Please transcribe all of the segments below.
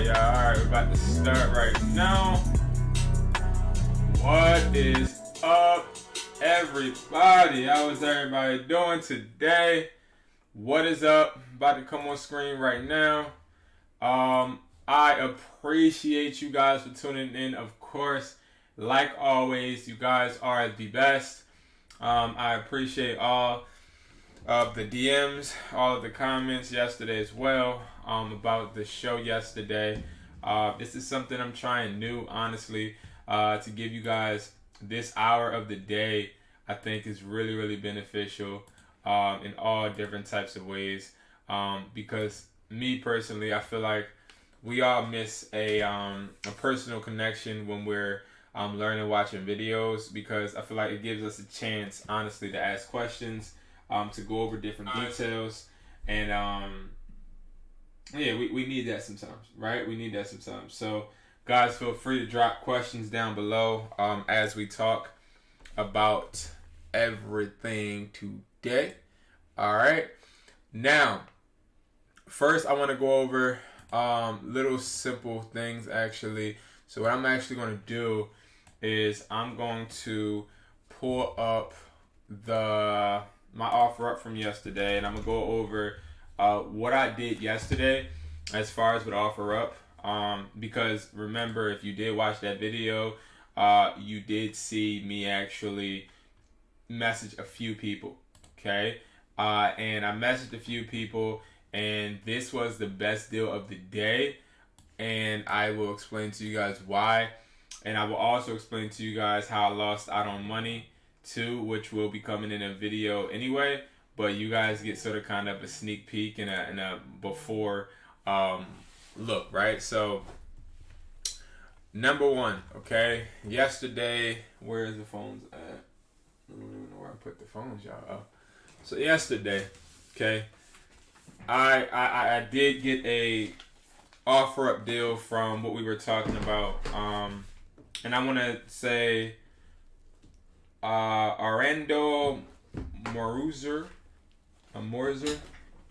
y'all. Alright, we're about to start right now. What is up, everybody? How is everybody doing today? What is up? About to come on screen right now. I appreciate you guys for tuning in. Of course, like always, you guys are the best. I appreciate all of the DMs, all of the comments yesterday as well about the show yesterday. This is something I'm trying new, honestly, to give you guys this hour of the day. I think is really, really beneficial in all different types of ways. Because me personally, I feel like we all miss a personal connection when we're learning, watching videos, because I feel like it gives us a chance, honestly, to ask questions, to go over different details, and we need that sometimes, right? We need that sometimes. So, guys, feel free to drop questions down below as we talk about everything today. All right. Now, first, I want to go over little simple things, actually. So what I'm actually going to do is I'm going to pull up my offer up from yesterday, and I'm going to go over what I did yesterday as far as with offer up. Because remember, if you did watch that video, you did see me actually message a few people, okay? And I messaged a few people, and this was the best deal of the day, and I will explain to you guys why, and I will also explain to you guys how I lost out on money too, which will be coming in a video anyway, but you guys get sort of kind of a sneak peek and a before look, right? So number one, okay, yesterday, where's the phones at? I don't even know where I put the phones, y'all. Oh. So yesterday, okay, I did get a offer up deal from what we were talking about, and I want to say Arando Morzer.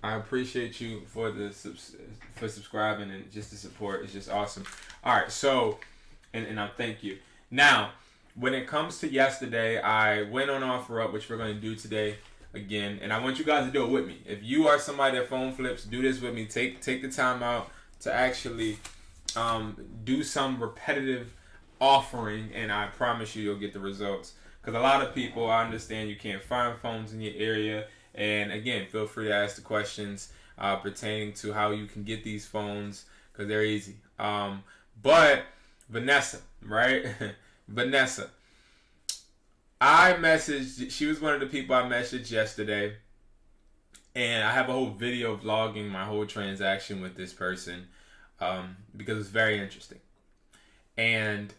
I appreciate you for subscribing and just the support. It's just awesome. All right, so and I thank you. Now, when it comes to yesterday, I went on offer up, which we're going to do today again, and I want you guys to do it with me. If you are somebody that phone flips, do this with me. Take the time out to actually do some repetitive offering, and I promise you'll get the results. Because a lot of people, I understand you can't find phones in your area, and again, feel free to ask the questions pertaining to how you can get these phones, because they're easy. But Vanessa, right? Vanessa, she was one of the people I messaged yesterday, and I have a whole video vlogging my whole transaction with this person because it's very interesting. And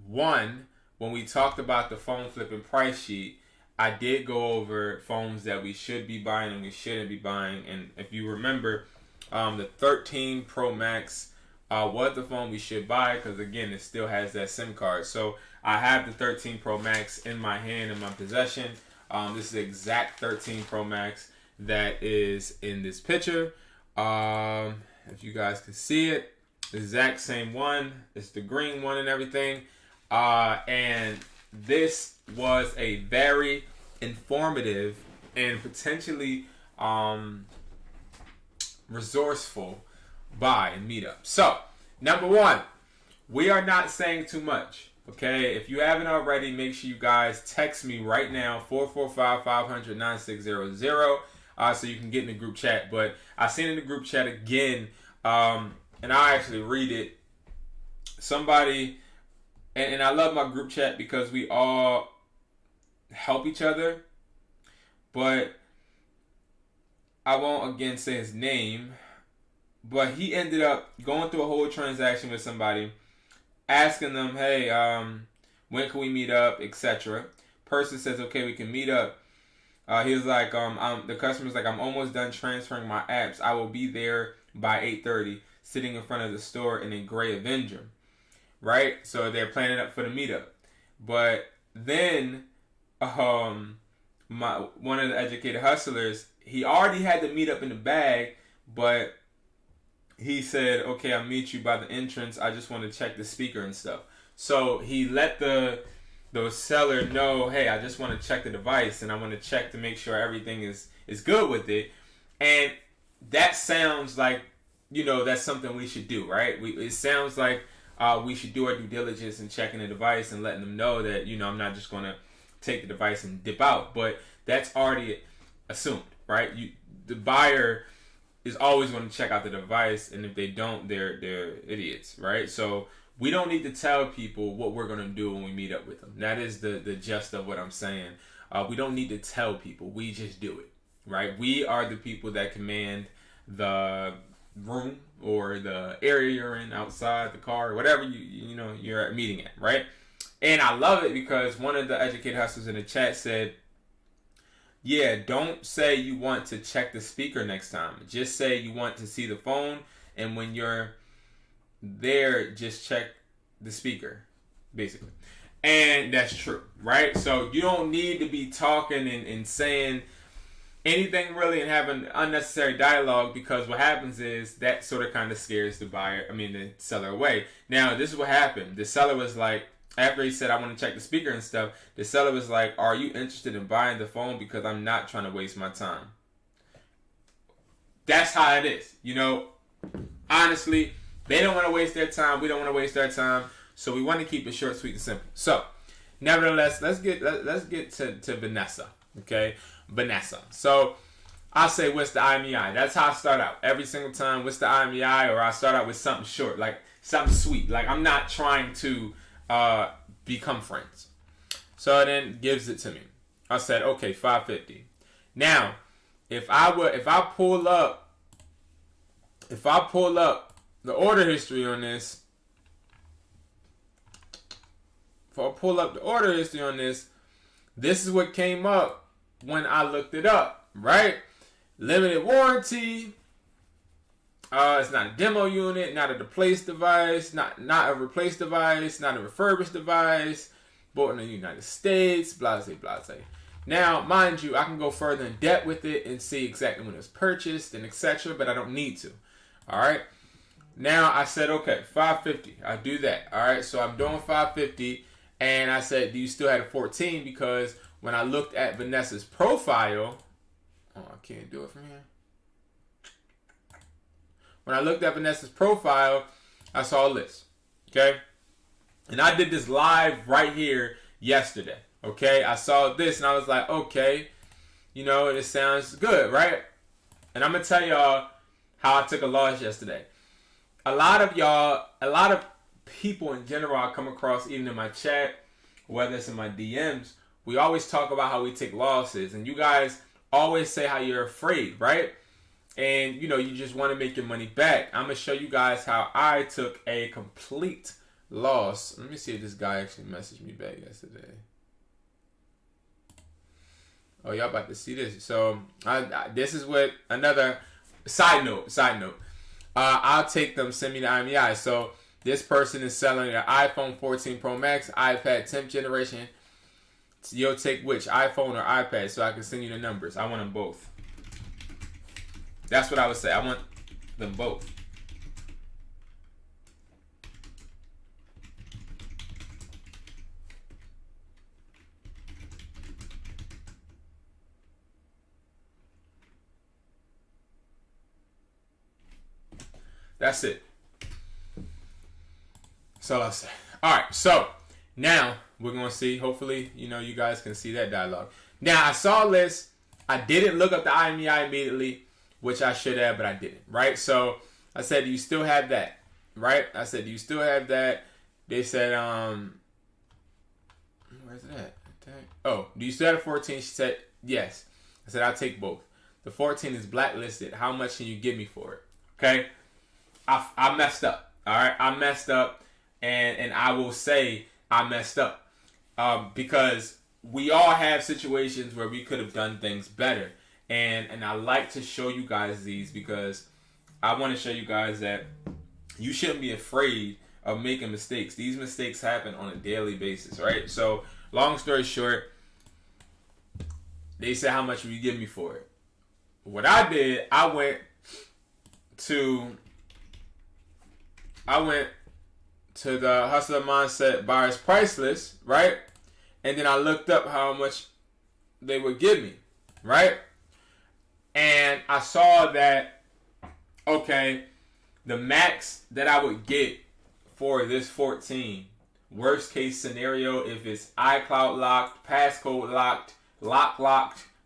when we talked about the phone flipping price sheet, I did go over phones that we should be buying and we shouldn't be buying. And if you remember, the 13 Pro Max was the phone we should buy, because again, it still has that SIM card. So I have the 13 Pro Max in my hand, in my possession. This is the exact 13 Pro Max that is in this picture. If you guys can see it, the exact same one. It's the green one and everything. And this was a very informative and potentially resourceful buy and meetup. So, number one, we are not saying too much. Okay, if you haven't already, make sure you guys text me right now, 445-500-9600, so you can get in the group chat. But I seen in the group chat again, and I'll actually read it. Somebody, and I love my group chat because we all help each other, but I won't again say his name, but he ended up going through a whole transaction with somebody, asking them, hey, when can we meet up, etc. Person says, okay, we can meet up. He was like, the customer's like, I'm almost done transferring my apps. I will be there by 8:30, sitting in front of the store in a gray Avenger. Right? So they're planning up for the meetup. But then one of the Educated Hustlers, he already had the meetup in the bag, but he said, okay, I'll meet you by the entrance. I just want to check the speaker and stuff. So he let the seller know, hey, I just want to check the device and I want to check to make sure everything is good with it. And that sounds like, that's something we should do, right? It sounds like we should do our due diligence in checking the device and letting them know that, I'm not just going to take the device and dip out. But that's already assumed, right? The buyer is always going to check out the device, and if they don't, they're idiots, right? So we don't need to tell people what we're going to do when we meet up with them. That is the gist of what I'm saying. We don't need to tell people. We just do it, right? We are the people that command the room or the area you're in, outside the car, whatever you're meeting at, right? And I love it because one of the Educated Hustlers in the chat said, yeah, don't say you want to check the speaker next time. Just say you want to see the phone, and when you're there, just check the speaker, basically. And that's true, right? So you don't need to be talking and saying anything really and having unnecessary dialogue, because what happens is that sort of kind of scares the seller away. Now, this is what happened. The seller was like, after he said, I want to check the speaker and stuff, the seller was like, are you interested in buying the phone? Because I'm not trying to waste my time. That's how it is. Honestly, they don't want to waste their time. We don't want to waste our time. So we want to keep it short, sweet, and simple. So, nevertheless, let's get to Vanessa. Okay? Vanessa. So, I say, what's the IMEI? That's how I start out. Every single time, what's the IMEI? Or I start out with something short, like something sweet. Like, I'm not trying to become friends. So it then gives it to me. I said, okay, $550. Now, if I pull up the order history on this, this is what came up when I looked it up, right? Limited warranty. It's not a demo unit, not a replaced device, not a replaced device, not a refurbished device, bought in the United States, blase. Now, mind you, I can go further in depth with it and see exactly when it was purchased and etc., but I don't need to. All right. Now I said, okay, $550. I do that. All right. So I'm doing $550, and I said, do you still have a 14? Because when I looked at Vanessa's profile, I can't do it from here. When I looked at Vanessa's profile, I saw a list, okay? And I did this live right here yesterday, okay? I saw this and I was like, okay, this sounds good, right? And I'm going to tell y'all how I took a loss yesterday. A lot of people in general I come across, even in my chat, whether it's in my DMs, we always talk about how we take losses. And you guys always say how you're afraid, right? And, you just want to make your money back. I'm going to show you guys how I took a complete loss. Let me see if this guy actually messaged me back yesterday. Oh, y'all about to see this. So, this is what another side note. I'll take them, send me the IMEI. So, this person is selling an iPhone 14 Pro Max, iPad 10th generation. You'll take which, iPhone or iPad, so I can send you the numbers. I want them both. That's what I would say. I want them both. That's it. So I say. All right. So now we're going to see. Hopefully, you guys can see that dialogue. Now, I saw this. I didn't look up the IMEI immediately, which I should have, but I didn't, right? So I said, do you still have that, right? I said, do you still have that? They said, where's it at? Oh, do you still have a 14? She said, yes. I said, I'll take both. The 14 is blacklisted. How much can you give me for it? Okay? I messed up, all right? I messed up, and I will say I messed up because we all have situations where we could have done things better. And I like to show you guys these because I want to show you guys that you shouldn't be afraid of making mistakes. These mistakes happen on a daily basis, right? So, long story short, they said, how much will you give me for it? What I did, I went to I went to the Hustler Mindset Buyer's Price List, right? And then I looked up how much they would give me, right? And I saw that, okay, the max that I would get for this 14, worst case scenario, if it's iCloud locked, passcode locked,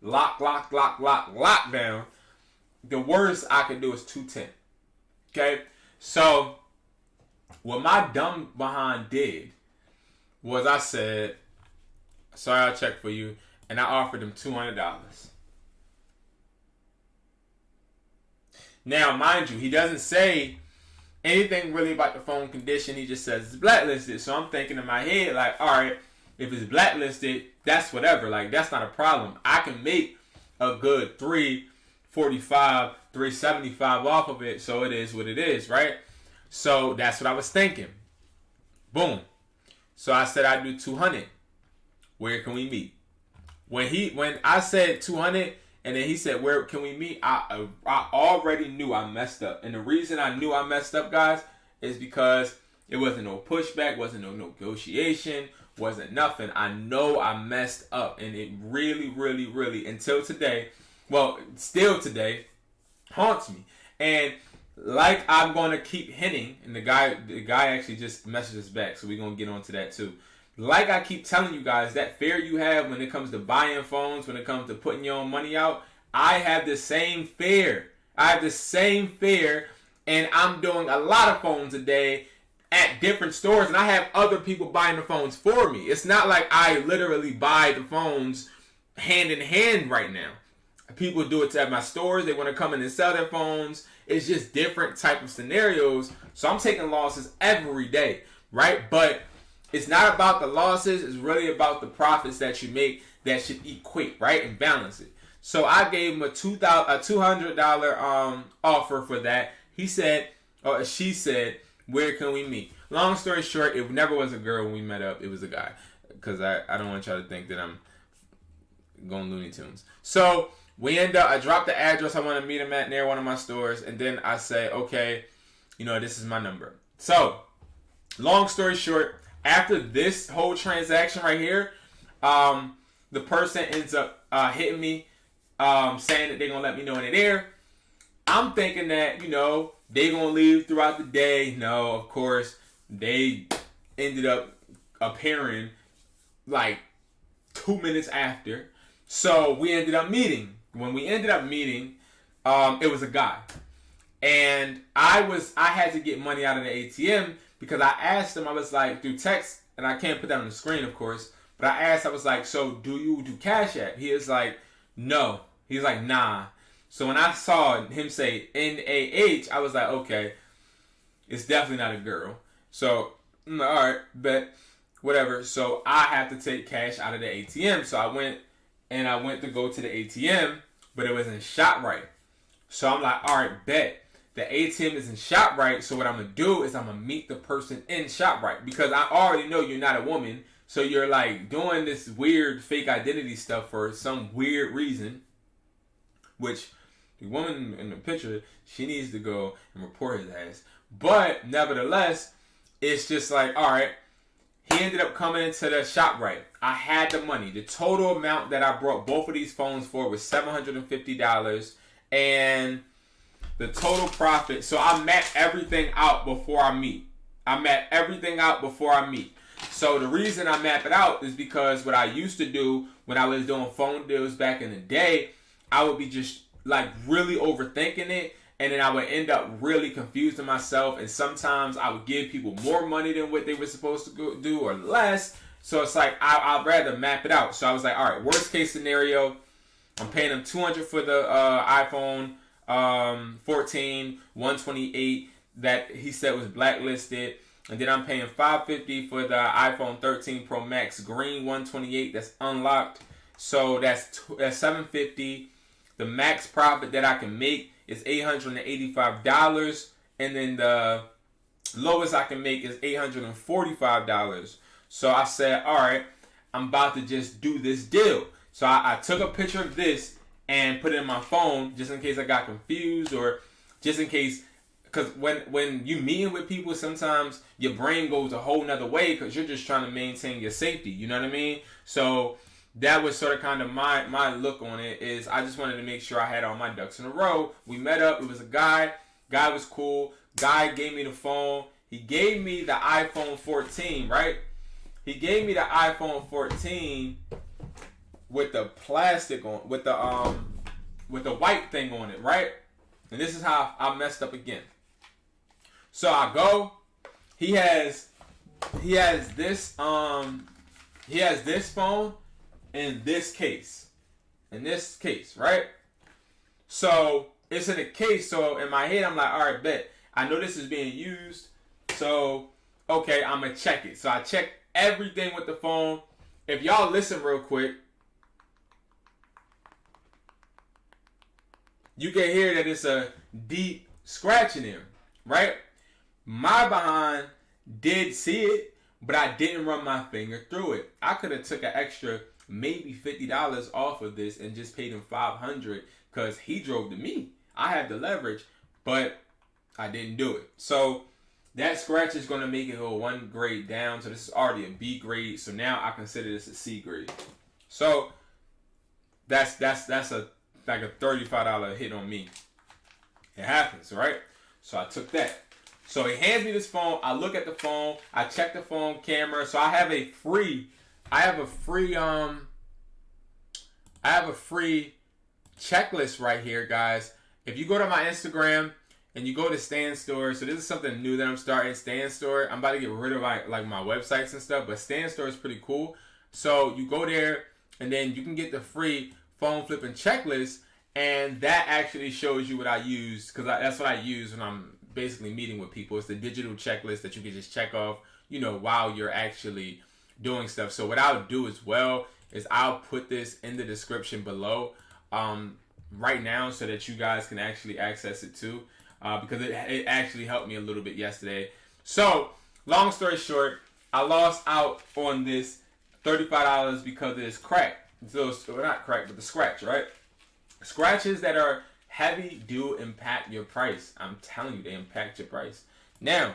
lockdown, the worst I could do is 210. Okay? So, what my dumb behind did was I said, sorry, I'll check for you, and I offered him $200. Now, mind you, he doesn't say anything really about the phone condition. He just says it's blacklisted. So I'm thinking in my head, like, all right, if it's blacklisted, that's whatever. Like, that's not a problem. I can make a good $345, $375 off of it. So it is what it is, right? So that's what I was thinking. Boom. So I said I'd do 200. Where can we meet? When I said 200, and then he said, where can we meet? I already knew I messed up. And the reason I knew I messed up, guys, is because it wasn't no pushback, wasn't no negotiation, wasn't nothing. I know I messed up. And it really, really, really, until today, well, still today, haunts me. And like I'm going to keep hinting, and the guy actually just messaged us back, so we're going to get on to that too. Like I keep telling you guys, that fear you have when it comes to buying phones, when it comes to putting your own money out, I have the same fear. And I'm doing a lot of phones a day at different stores, and I have other people buying the phones for me. It's not like I literally buy the phones hand in hand right now. People do it at my stores. They want to come in and sell their phones. It's just different type of scenarios. So I'm taking losses every day, right? But it's not about the losses. It's really about the profits that you make that should equate, right? And balance it. So I gave him a $200 offer for that. He said, or she said, where can we meet? Long story short, it never was a girl when we met up. It was a guy. Because I don't want y'all to think that I'm going Looney Tunes. So we end up, I dropped the address I want to meet him at near one of my stores. And then I say, okay, this is my number. So, long story short, after this whole transaction right here, the person ends up hitting me, saying that they're going to let me know in the air. I'm thinking that, they're going to leave throughout the day. No, of course, they ended up appearing like 2 minutes after. So we ended up meeting. When we ended up meeting, it was a guy. And I had to get money out of the ATM because I asked him, I was like, through text, and I can't put that on the screen, of course, but I asked, I was like, so do you do Cash App? He is like, no. He's like, nah. So when I saw him say NAH, I was like, okay, it's definitely not a girl. So, all right, but whatever. So I have to take cash out of the ATM. So I went to go to the ATM, but it wasn't ShopRite. So I'm like, all right, bet. The ATM isn't ShopRite, so what I'm going to do is I'm going to meet the person in ShopRite. Because I already know you're not a woman, so you're like doing this weird fake identity stuff for some weird reason. Which, the woman in the picture, she needs to go and report his ass. But, nevertheless, it's just like, alright, he ended up coming into the ShopRite. I had the money. The total amount that I brought both of these phones for was $750. And the total profit, so I map everything out before I meet. So the reason I map it out is because what I used to do when I was doing phone deals back in the day, I would be just like really overthinking it, and then I would end up really confusing myself, and sometimes I would give people more money than what they were supposed to go do or less. So it's like I'd rather map it out. So I was like, all right, worst case scenario, I'm paying them $200 for the iPhone 14, 128 that he said was blacklisted, and then I'm paying $550 for the iPhone 13 Pro Max green 128 that's unlocked. So that's $750. The max profit that I can make is $885, and then the lowest I can make is $845. So I said, all right, I'm about to just do this deal. So I took a picture of this and put it in my phone just in case I got confused, or just in case because when you meeting with people, sometimes your brain goes a whole nother way because you're just trying to maintain your safety. You know what I mean? So that was sort of kind of my look on it. Is I just wanted to make sure I had all my ducks in a row. We met up. It was a guy. Guy was cool. Guy gave me the phone. He gave me the iPhone 14, right? He gave me the iPhone 14 with the plastic on, with the white thing on it, right? And this is how I messed up again. So I go. He has this phone in this case. In this case, right? So it's in a case. So in my head, I'm like, all right, bet. I know this is being used. So, okay, I'm going to check it. So I check everything with the phone. If y'all listen real quick, you can hear that it's a deep scratch in there, right? My behind did see it, but I didn't run my finger through it. I could have took an extra maybe $50 off of this and just paid him $500 because he drove to me. I had the leverage, but I didn't do it. So that scratch is going to make it go one grade down. So this is already a B grade. So now I consider this a C grade. So that's a like a $35 hit on me. It happens, right? So I took that. So he hands me this phone. I look at the phone. I check the phone camera. So I have a free checklist right here, guys. If you go to my Instagram and you go to Stan Store, so this is something new that I'm starting. Stan Store. I'm about to get rid of like my websites and stuff, but Stan Store is pretty cool. So you go there and then you can get the free phone flipping checklist, and that actually shows you what I use, because that's what I use when I'm basically meeting with people. It's the digital checklist that you can just check off, while you're actually doing stuff. So what I'll do as well is I'll put this in the description below right now so that you guys can actually access it too, because it actually helped me a little bit yesterday. So long story short, I lost out on this $35 because of this crack. So not crack, but the scratch, right? Scratches that are heavy do impact your price. I'm telling you, they impact your price. Now,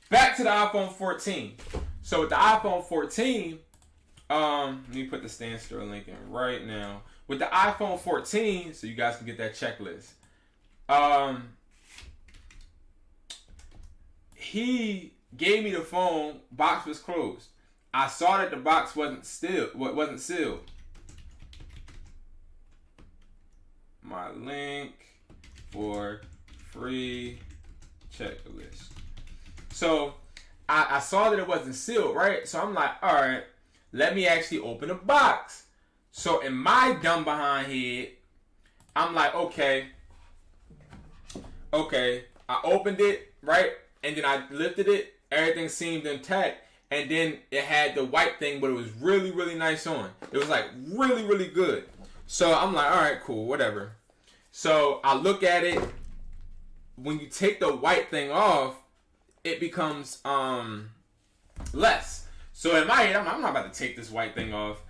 back to the iPhone 14. So with the iPhone 14, let me put the Stan Store link in right now. With the iPhone 14, so you guys can get that checklist. He gave me the phone. Box was closed. I saw that the box wasn't sealed. My link for free checklist. So I saw that it wasn't sealed, right? So I'm like, all right, let me actually open the box. So in my dumb behind head, I'm like, okay. I opened it, right? And then I lifted it. Everything seemed intact. And then it had the white thing, but it was really, really nice on. It was like really, really good. So I'm like, all right, cool, whatever. So I look at it. When you take the white thing off, it becomes less. So in my head, I'm not about to take this white thing off.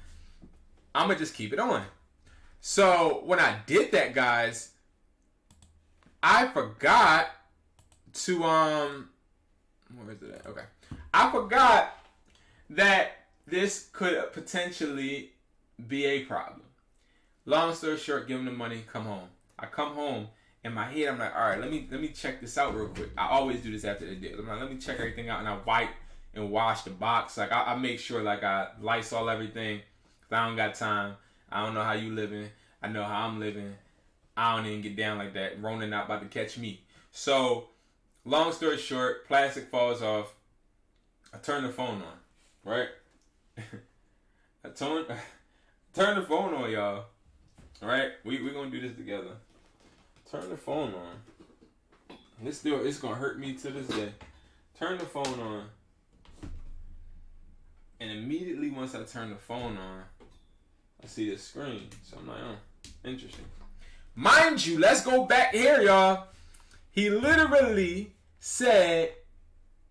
I'm going to just keep it on. So when I did that, guys, I forgot to, where is it at? Okay. I forgot that this could potentially be a problem. Long story short, give him the money, come home. I come home, in my head, I'm like, all right, let me check this out real quick. I always do this after the deal. I'm like, let me check everything out, and I wipe and wash the box. Like, I make sure, like, I Lysol everything, because I don't got time. I don't know how you living. I know how I'm living. I don't even get down like that. Rona not about to catch me. So, long story short, plastic falls off. I turn the phone on, right? I turn the phone on, y'all. All right, we're gonna do this together. Turn the phone on. It's gonna hurt me to this day. Turn the phone on, and immediately once I turn the phone on, I see the screen. So I'm like, oh, interesting. Mind you, let's go back here, y'all. He literally said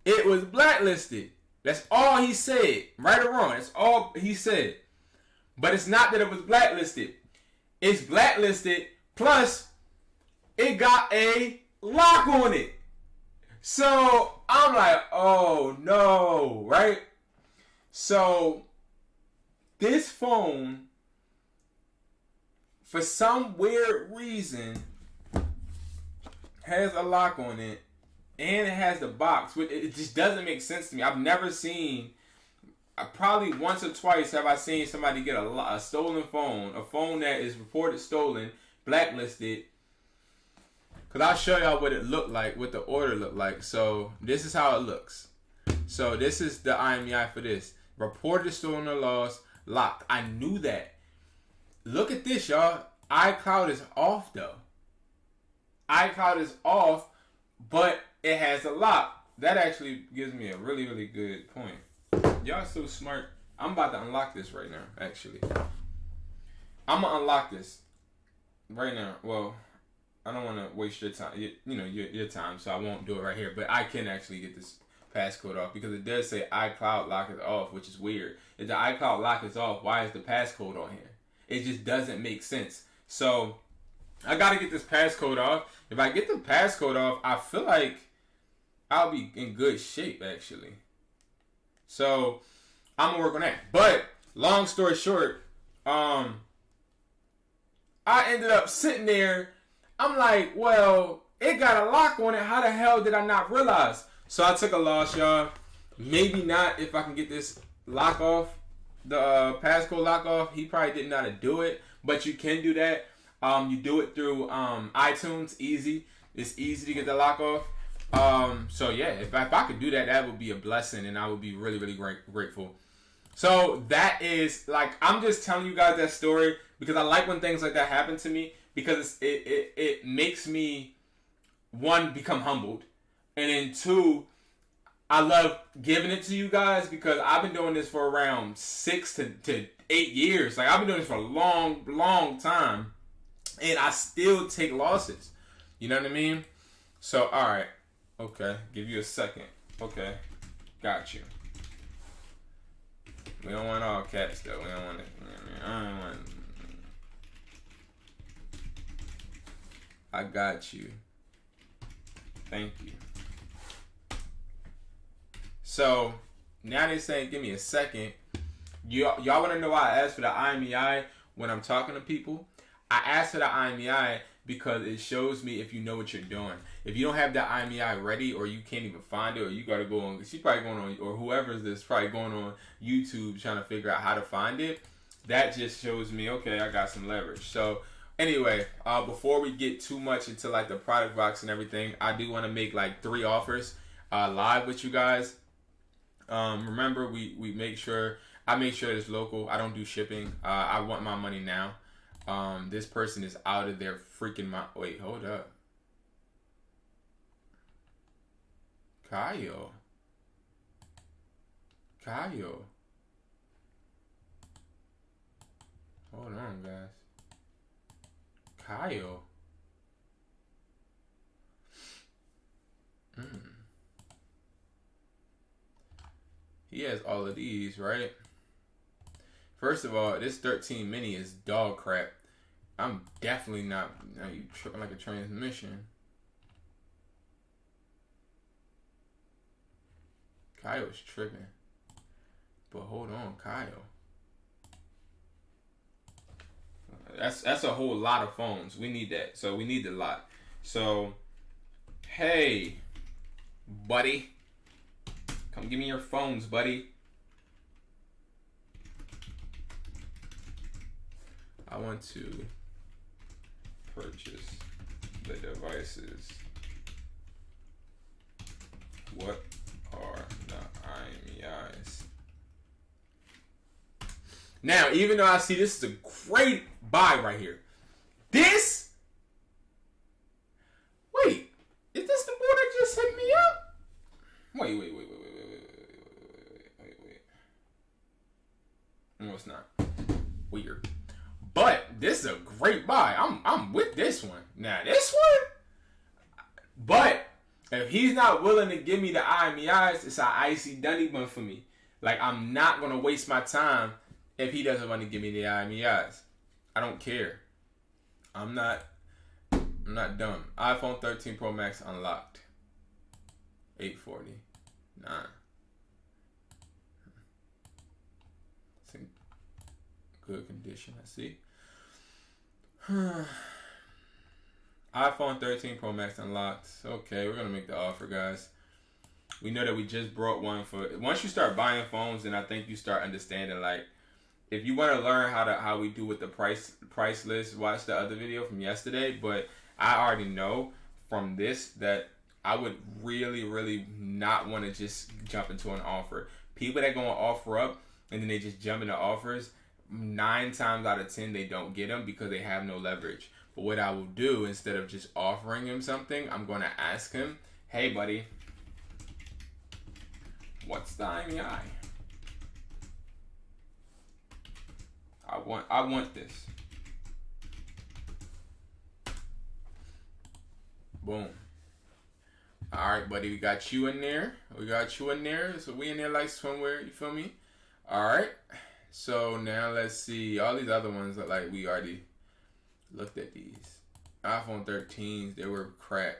it was blacklisted. That's all he said. Right or wrong, that's all he said. But it's not that it was blacklisted. It's blacklisted, plus it got a lock on it. So I'm like, oh no, right? So this phone, for some weird reason, has a lock on it, and it has the box. It just doesn't make sense to me. I've never seen, probably once or twice have I seen somebody get a stolen phone, a phone that is reported stolen, blacklisted. Because I'll show y'all what it looked like, what the order looked like. So this is how it looks. So this is the IMEI for this. Reported stolen or lost, locked. I knew that. Look at this, y'all. iCloud is off, though. iCloud is off, but it has a lock. That actually gives me a really, really good point. Y'all so smart. I'm about to unlock this right now, actually. I'm going to unlock this right now. Well, I don't want to waste your time, your time, so I won't do it right here. But I can actually get this passcode off because it does say iCloud lock is off, which is weird. If the iCloud lock is off, why is the passcode on here? It just doesn't make sense. So I got to get this passcode off. If I get the passcode off, I feel like I'll be in good shape, actually. So I'm going to work on that. But long story short, I ended up sitting there. I'm like, well, it got a lock on it. How the hell did I not realize? So I took a loss, y'all. Maybe not if I can get this lock off, the passcode lock off. He probably didn't know how to do it, but you can do that. You do it through iTunes, easy. It's easy to get the lock off. So yeah, if I could do that, that would be a blessing, and I would be really, really grateful. So that is, like, I'm just telling you guys that story because I like when things like that happen to me, because it makes me, one, become humbled, and then two, I love giving it to you guys because I've been doing this for around 6 to 8 years. Like, I've been doing this for a long, long time, and I still take losses. You know what I mean? So, all right. Okay. Give you a second. Okay. Got you. We don't want all cats, though. We don't want it. I don't want it. I got you. Thank you. So, now they're saying, give me a second. Y'all want to know why I asked for the IMEI when I'm talking to people? I asked for the IMEI because it shows me if you know what you're doing. If you don't have the IMEI ready, or you can't even find it, or you got to go on, she's probably going on, or whoever's this, probably going on YouTube trying to figure out how to find it. That just shows me, okay, I got some leverage. So, anyway, before we get too much into like the product box and everything, I do want to make like 3 offers live with you guys. Remember, we make sure, I make sure it's local. I don't do shipping. I want my money now. This person is out of their freaking mind. Wait, hold up. Kyle. Hold on, guys. Kyle. He has all of these, right? First of all, this 13 mini is dog crap. I'm definitely not. You tripping like a transmission. Kyle's tripping. But hold on, Kyle. That's a whole lot of phones. We need that. So we need the lot. So, hey, buddy. Come give me your phones, buddy. I want to purchase the devices. What are the IMEIs? Now, even though I see this is a great buy right here. This? Wait, is this the boy that just hit me up? Wait. No, it's not. Weird. But this is a great buy. I'm with this one. Now this one, but if he's not willing to give me the IMEIs, it's an icy dunny bun for me. Like, I'm not gonna waste my time if he doesn't want to give me the IMEIs. I don't care. I'm not dumb. iPhone 13 Pro Max unlocked. $849. It's in good condition, I see. iPhone 13 Pro Max unlocked. Okay, we're gonna make the offer, guys. We know that we just brought one for. Once you start buying phones, then I think you start understanding. Like, if you want to learn how we do with the price list, watch the other video from yesterday. But I already know from this that I would really not want to just jump into an offer. People that go and offer up and then they just jump into offers, 9 times out of 10 they don't get them because they have no leverage. But what I will do, instead of just offering him something, I'm going to ask him, hey buddy, what's the IMEI? I want this. Boom. Alright, buddy, we got you in there. So we in there like somewhere, you feel me? Alright. So now let's see. All these other ones are like we already looked at these. iPhone 13s, they were crap.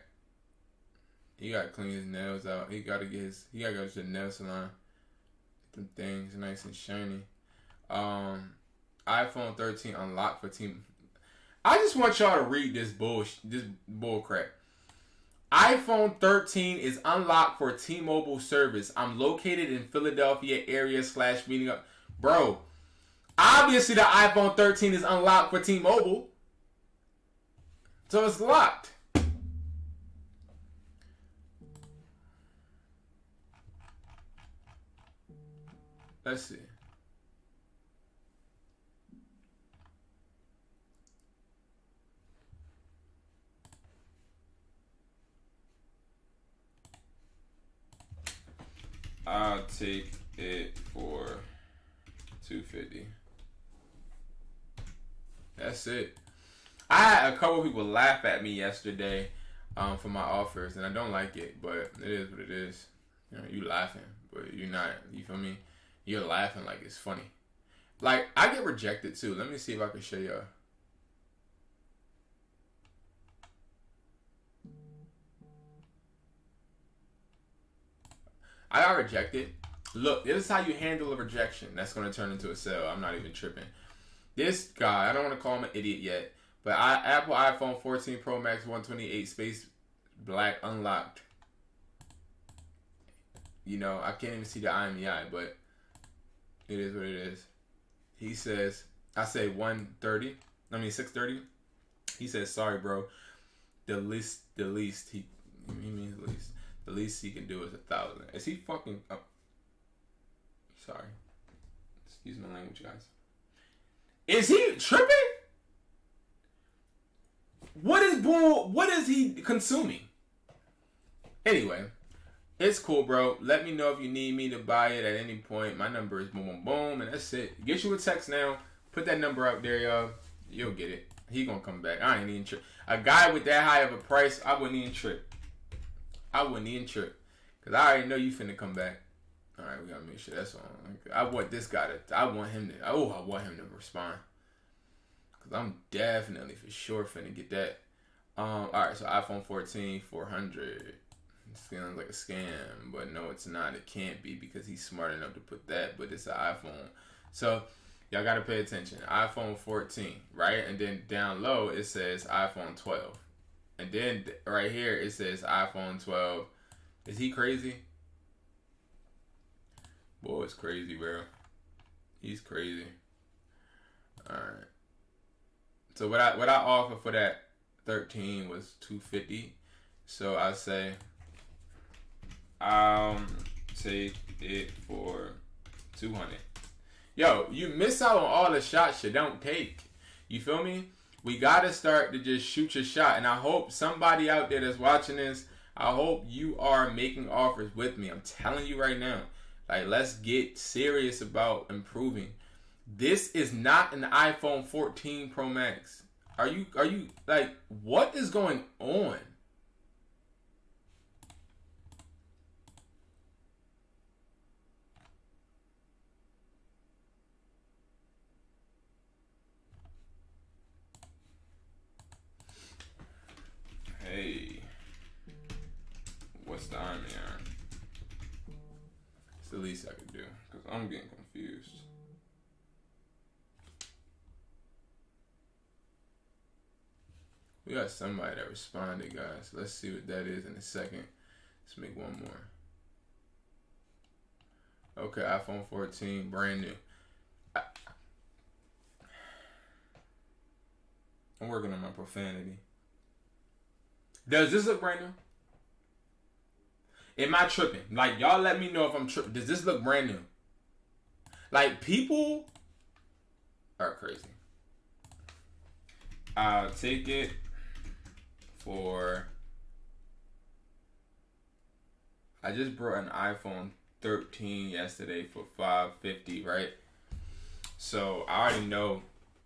He gotta clean his nails out. He gotta go to the nail salon. Get them things nice and shiny. iPhone 13 unlocked for team. I just want y'all to read this bull crap. iPhone 13 is unlocked for T-Mobile service. I'm located in Philadelphia area / meeting up. Bro, obviously the iPhone 13 is unlocked for T-Mobile. So it's locked. Let's see. I'll take it for $250. That's it. I had a couple people laugh at me yesterday for my offers, and I don't like it, but it is what it is. You know, you laughing, but you're not. You feel me? You're laughing like it's funny. Like, I get rejected too. Let me see if I can show y'all. I got rejected. Look, this is how you handle a rejection. That's going to turn into a sale. I'm not even tripping. This guy, I don't want to call him an idiot yet, but Apple iPhone 14 Pro Max 128 space black unlocked. You know, I can't even see the IMEI, but it is what it is. He says, I say 630. He says, sorry, bro. The least he means the least. The least he can do is 1,000. Is he fucking up? Sorry. Excuse my language, guys. Is he tripping? What is he consuming? Anyway, it's cool, bro. Let me know if you need me to buy it at any point. My number is boom, boom, boom, and that's it. Get you a text now. Put that number out there, y'all. You'll get it. He gonna come back. I ain't even trip. A guy with that high of a price, I wouldn't even trip. Because I already know you finna come back. Alright, we gotta make sure that's on. I want this guy to, I want him to respond. Because I'm definitely for sure finna get that. Alright, so iPhone 14, 400. It sounds like a scam, but no, it's not. It can't be because he's smart enough to put that, but it's an iPhone. So, y'all gotta pay attention. iPhone 14, right? And then down low, it says iPhone 12. And then right here it says iPhone 12. Is he crazy? Boy, it's crazy, bro. He's crazy. All right. So what I offer for that 13 was $250. So I say I'll take it for $200. Yo, you miss out on all the shots you don't take. You feel me? We gotta start to just shoot your shot. And I hope somebody out there that's watching this, I hope you are making offers with me. I'm telling you right now. Like, let's get serious about improving. This is not an iPhone 14 Pro Max. Are you like, what is going on? Hey, what's the IMEI? I'm getting confused. We got somebody that responded, guys. Let's see what that is in a second. Let's make one more. Okay, iPhone 14, brand new. I'm working on my profanity. Does this look brand new? Am I tripping? Like, y'all let me know if I'm tripping. Does this look brand new? Like, people are crazy. I'll take it for... I just brought an iPhone 13 yesterday for $550, right? So I already know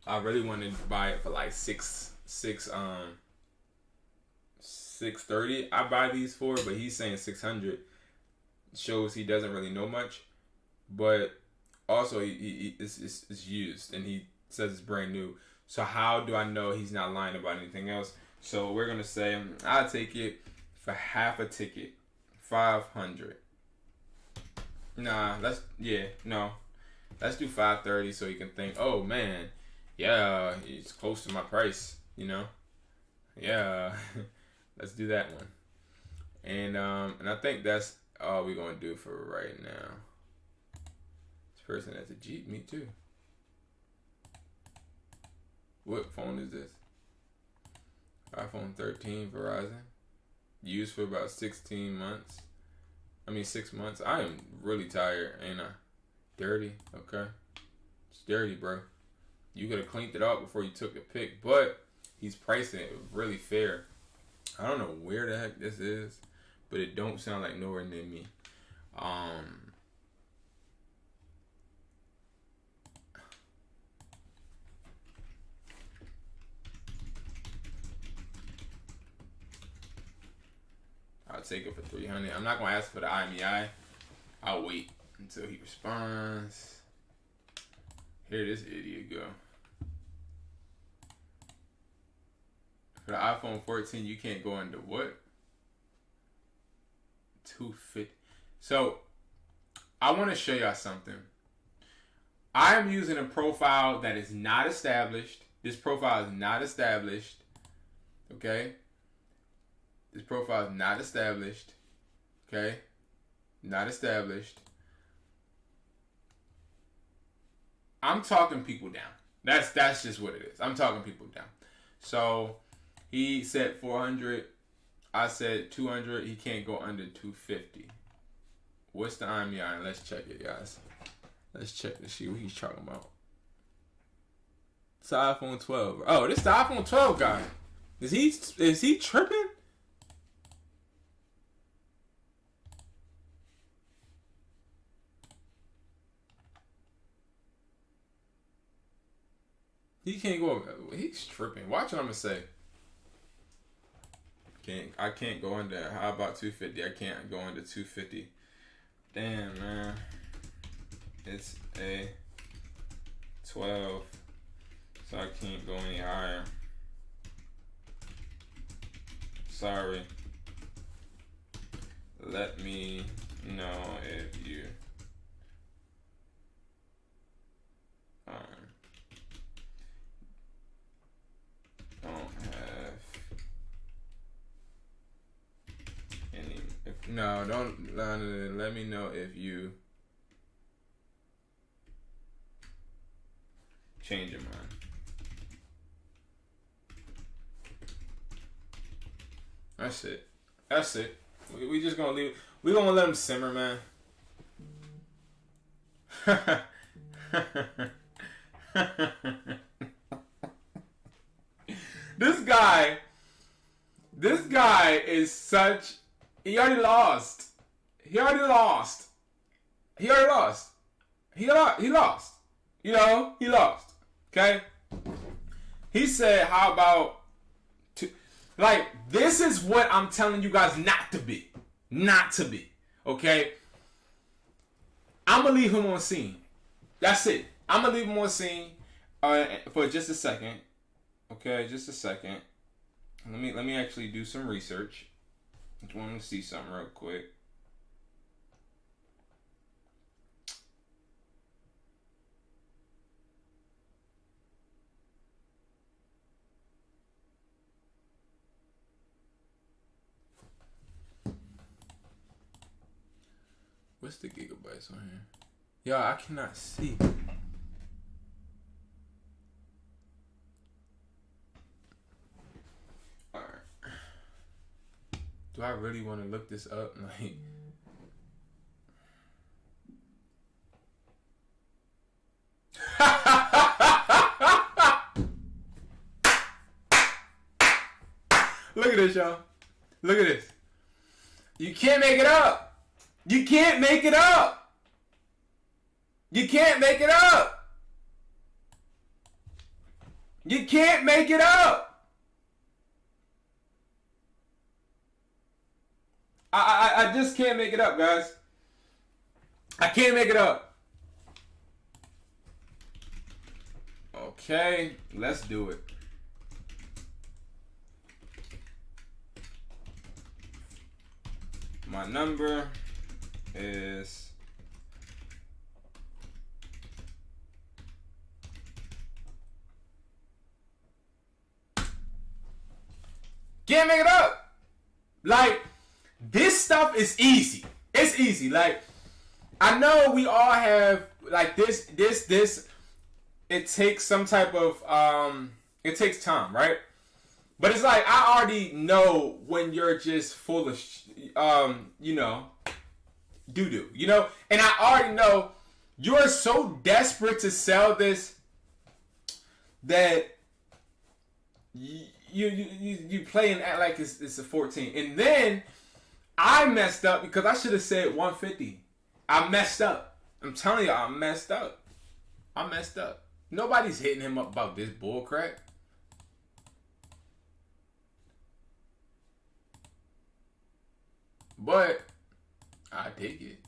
I really wanted to buy it for like $630. I buy these for, but he's saying $600. Shows he doesn't really know much, but also it's used and he says it's brand new. So how do I know he's not lying about anything else? So we're gonna say I'll take it for half a ticket. 500. Nah, let's do 530 so you can think, oh man, yeah, it's close to my price, you know? Yeah. Let's do that one. And I think that's all we're gonna do for right now. This person has a Jeep, me too. What phone is this? iPhone 13 Verizon. Used for about 6 months. I am really tired, ain't I? Dirty, okay. It's dirty, bro. You could have cleaned it up before you took the pic, but he's pricing it really fair. I don't know where the heck this is, but it don't sound like nowhere near me. I'll take it for 300. I'm not gonna ask for the IMEI. I'll wait until he responds. Here this idiot go. For the iPhone 14, you can't go under what? 250. So I want to show y'all something. I am using a profile that is not established. This profile is not established. Okay? This profile is not established. Okay? Not established. I'm talking people down. That's just what it is. I'm talking people down. So he said 400. I said 200. He can't go under 250. What's the IMEI? Let's check it, guys. Let's check to see what he's talking about. It's the iPhone 12. Oh, this is the iPhone 12 guy. Is he tripping? He can't go. He's tripping. Watch what I'm gonna say. I can't go under. How about 250? I can't go under 250. Damn, man. It's a 12, so I can't go any higher. Sorry. Let me know if you don't have any. Don't let me know if you change your mind. That's it. That's it. We just gonna leave. We gonna let him simmer, man. This guy is such. He already lost. He lost. You know, he lost. Okay? He said, how about like, this is what I'm telling you guys not to be. Not to be. Okay? I'm going to leave him on scene. That's it. I'm going to leave him on scene for just a second. Okay, just a second. Let me actually do some research. I just want to see something real quick. What's the gigabytes on here? Yo, I cannot see. Alright. Do I really want to look this up? Like, look at this, y'all. Look at this. You can't make it up. You can't make it up. You can't make it up. You can't make it up. I just can't make it up, guys. I can't make it up. Okay, let's do it. My number is can't make it up. Like, this stuff is easy. It's easy. Like, I know we all have like this. It takes some type of it takes time, right? But it's like I already know when you're just full of doo-doo, and I already know you're so desperate to sell this that you play and act like it's a 14. And then I messed up because I should have said 150. I messed up. I'm telling you, I messed up. Nobody's hitting him up about this bull crap. But I take it.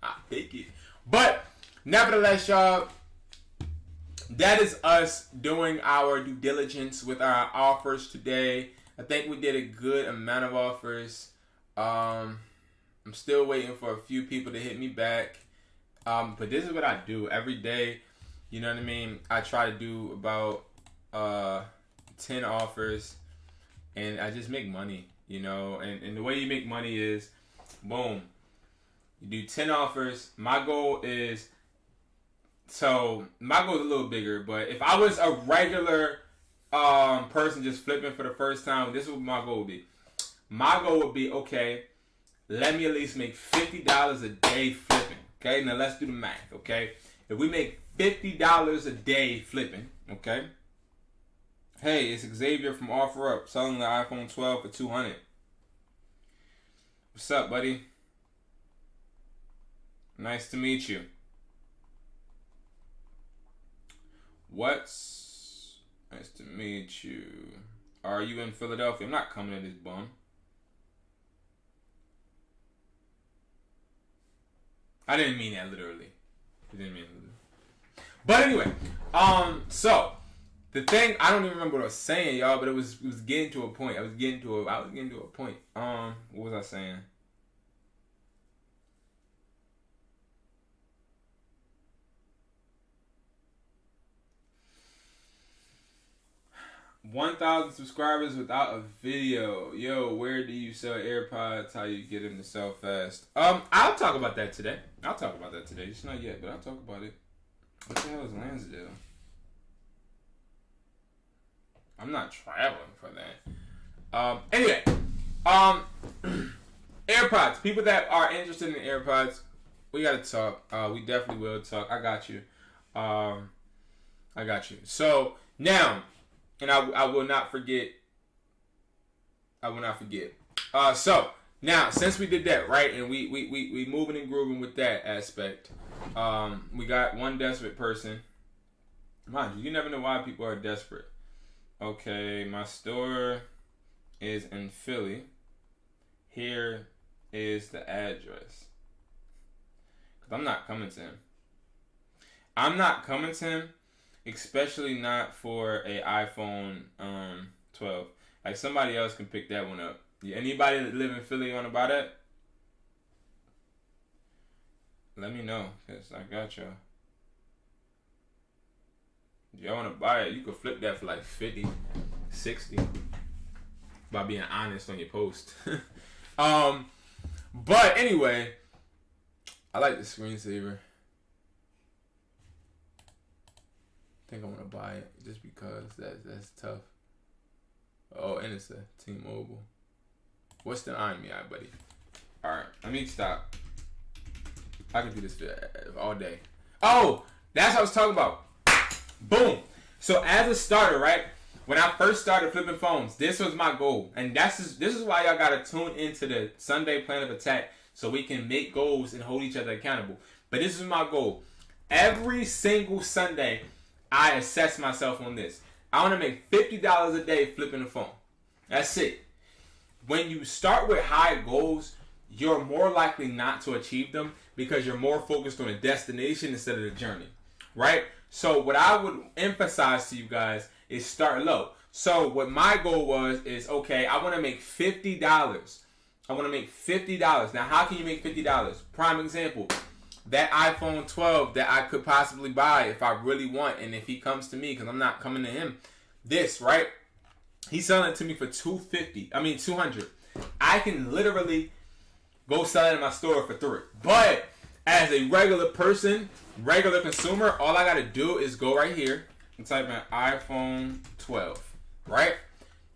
I take it. But nevertheless, y'all, that is us doing our due diligence with our offers today. I think we did a good amount of offers. I'm still waiting for a few people to hit me back. But this is what I do every day. You know what I mean? I try to do about 10 offers, and I just make money. And the way you make money is, boom, you do 10 offers. My goal is a little bigger, but if I was a regular person just flipping for the first time, this is what my goal would be. My goal would be, okay, let me at least make $50 a day flipping. Okay, now let's do the math. Okay, if we make $50 a day flipping, okay. Hey, it's Xavier from OfferUp, selling the iPhone 12 for $200. What's up, buddy? Nice to meet you. Nice to meet you. Are you in Philadelphia? I'm not coming to this bum. I didn't mean that literally. But anyway, so the thing, I don't even remember what I was saying, y'all, but it was getting to a point. I was getting to a point. What was I saying? $1,000 subscribers without a video. Yo, where do you sell AirPods? How you get them to sell fast? I'll talk about that today. It's not yet, but I'll talk about it. What the hell is Lansdale? I'm not traveling for that. Anyway, AirPods. People that are interested in AirPods, we gotta talk. We definitely will talk. I got you. So now, and I will not forget. So now, since we did that, right, and we moving and grooving with that aspect, we got one desperate person. Mind you, you never know why people are desperate. Okay, my store is in Philly. Here is the address. Because I'm not coming to him. Especially not for a iPhone 12. Like, somebody else can pick that one up. Anybody that live in Philly want to buy that? Let me know, because I got y'all. If y'all want to buy it, you could flip that for like 50, 60. By being honest on your post. But anyway, I like the screensaver. I think I want to buy it just because that's tough. Oh, and it's a T-Mobile. What's the IMEI, buddy? All right, let me stop. I can do this all day. Oh, that's what I was talking about. Boom. So as a starter, right? When I first started flipping phones, this was my goal. And this is why y'all got to tune into the Sunday plan of attack so we can make goals and hold each other accountable. But this is my goal. Every single Sunday, I assess myself on this. I want to make $50 a day flipping the phone. That's it. When you start with high goals, you're more likely not to achieve them because you're more focused on the destination instead of the journey, right? So what I would emphasize to you guys is start low. So what my goal was is, okay, I want to make $50. I want to make $50. Now, how can you make $50? Prime example, that iPhone 12 that I could possibly buy if I really want, and if he comes to me, because I'm not coming to him, this, right? He's selling it to me for $200. I can literally go sell it in my store for $3. But as a regular person, regular consumer, all I got to do is go right here and type in iPhone 12, right?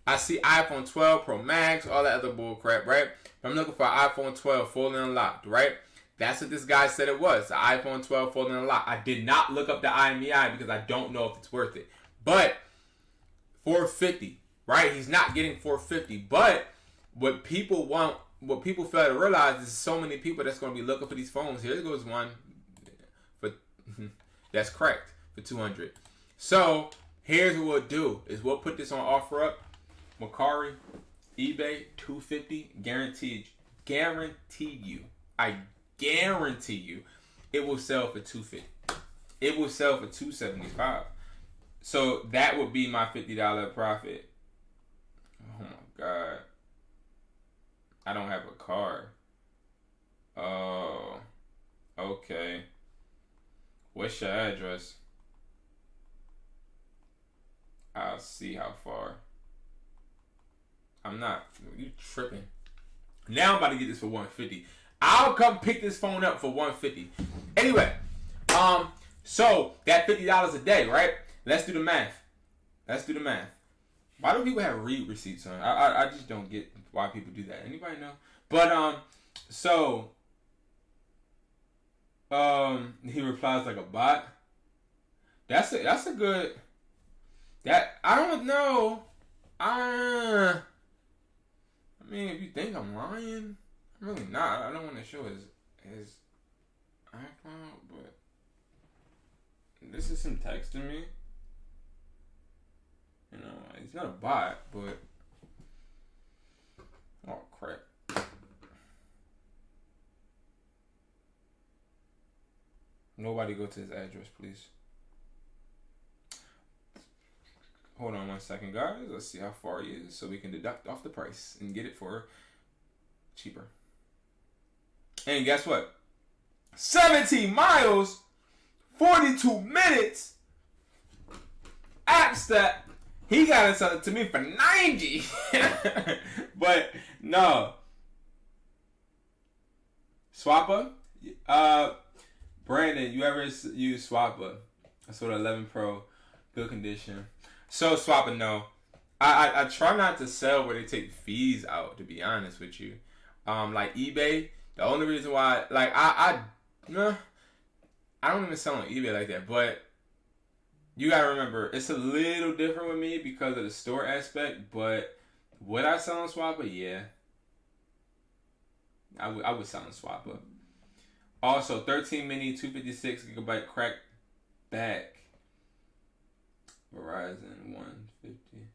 I see iPhone 12 Pro Max, all that other bull crap, right? I'm looking for iPhone 12 fully unlocked, right? That's what this guy said it was, the iPhone 12 fully unlocked. I did not look up the IMEI because I don't know if it's worth it. But $450, right? He's not getting $450. But what people want, what people fail to realize is so many people that's going to be looking for these phones. Here goes one for that's cracked for $200. So here's what we'll do is we'll put this on offer up. Macari, eBay, $250, guaranteed you. I guarantee you it will sell for $250. It will sell for $275. So that would be my $50 profit. Oh my God. I don't have a card. Oh, okay. What's your address? I'll see how far. I'm not. You tripping. Now I'm about to get this for $150. I'll come pick this phone up for $150. Anyway, so that $50 a day, right? Let's do the math. Why do people have read receipts on? I just don't get why people do that. Anybody know? But he replies like a bot. That's a good. That I don't know. I mean, if you think I'm lying, I'm really not. I don't want to show his iCloud, but this is him texting me. You know, he's not a bot, but oh crap. Nobody go to his address, please. Hold on one second, guys. Let's see how far he is so we can deduct off the price and get it for cheaper. And guess what? 17 miles, 42 minutes. Appstat. He got to sell it to me for 90. But no. Swapper? Brandon, you ever use Swapper? I sold an 11 Pro. Good condition. So Swapper, no. I try not to sell where they take fees out, to be honest with you. Like eBay, the only reason why, like I don't even sell on eBay like that, but you gotta remember, it's a little different with me because of the store aspect, but would I sell on Swapper? Yeah. I would sell on Swapper. Also, 13 mini, 256 gigabyte crack back. Verizon 150.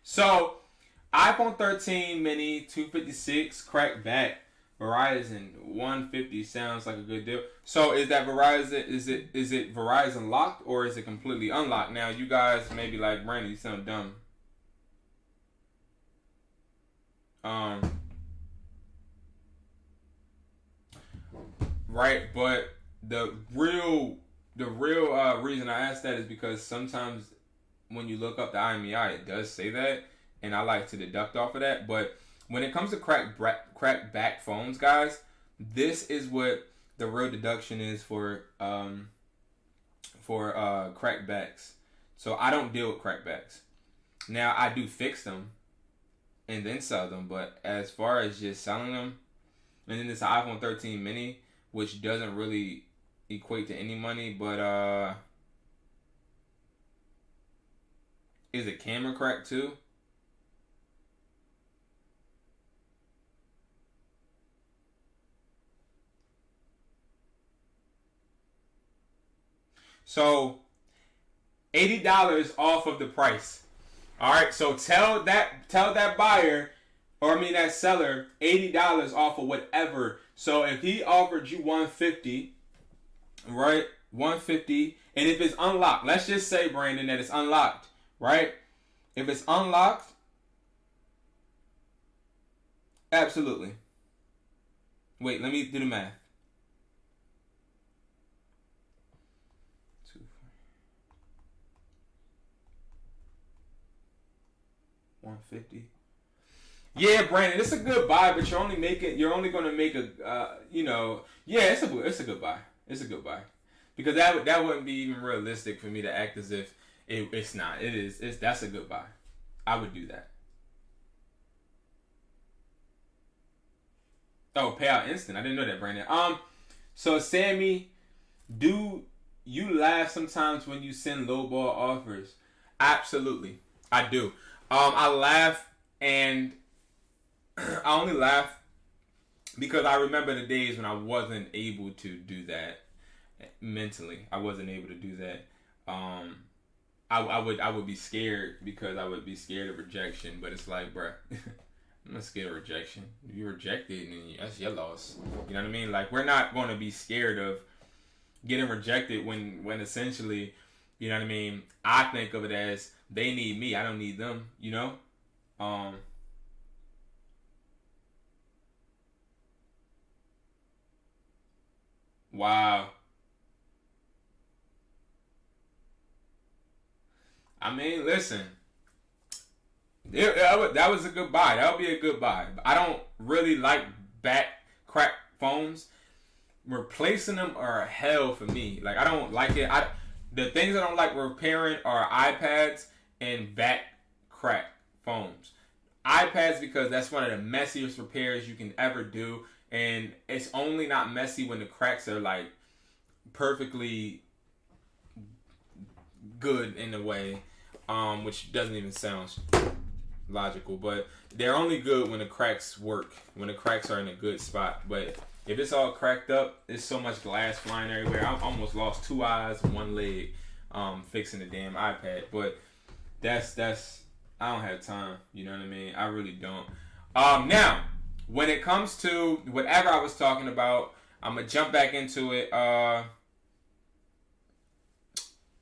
So iPhone 13 mini, 256 crack back. Verizon 150 sounds like a good deal. So is that Verizon? Is it Verizon locked or is it completely unlocked? Now you guys may be like, Brandon, you sound dumb. Right, but the real reason I asked that is because sometimes when you look up the IMEI, it does say that, and I like to deduct off of that. But when it comes to crack back phones, guys, this is what the real deduction is for crackbacks. So I don't deal with crackbacks. Now I do fix them and then sell them, but as far as just selling them, and then this iPhone 13 mini, which doesn't really equate to any money, but is a camera crack too? So $80 off of the price. All right, so tell that buyer, or I mean that seller, $80 off of whatever. So if he offered you $150, right? $150, and if it's unlocked, let's just say, Brandon, that it's unlocked, right? If it's unlocked, absolutely. Wait, let me do the math. 150. Yeah, Brandon, it's a good buy, but you're only going to make a, yeah, it's a good buy. It's a good buy, because that wouldn't be even realistic for me to act as if it's not. It is. That's a good buy. I would do that. Oh, payout instant. I didn't know that, Brandon. So Sammy, do you laugh sometimes when you send lowball offers? Absolutely, I do. I laugh, and I only laugh because I remember the days when I wasn't able to do that mentally. I wasn't able to do that. I would be scared because I would be scared of rejection. But it's like, bruh, I'm not scared of rejection. If you're rejected, then that's your loss. You know what I mean? Like, we're not going to be scared of getting rejected when essentially, you know what I mean, I think of it as they need me, I don't need them, you know? Wow. I mean, listen, that was a good buy. That would be a good buy. I don't really like back crack phones. Replacing them are hell for me. Like, I don't like it. The things I don't like repairing are iPads and back crack phones. iPads, because that's one of the messiest repairs you can ever do, and it's only not messy when the cracks are like perfectly good in a way, which doesn't even sound logical, but they're only good when the cracks work, when the cracks are in a good spot. But if it's all cracked up, there's so much glass flying everywhere. I almost lost 2 eyes and 1 leg fixing the damn iPad. But that's I don't have time. You know what I mean? I really don't. Now, when it comes to whatever I was talking about, I'm gonna jump back into it.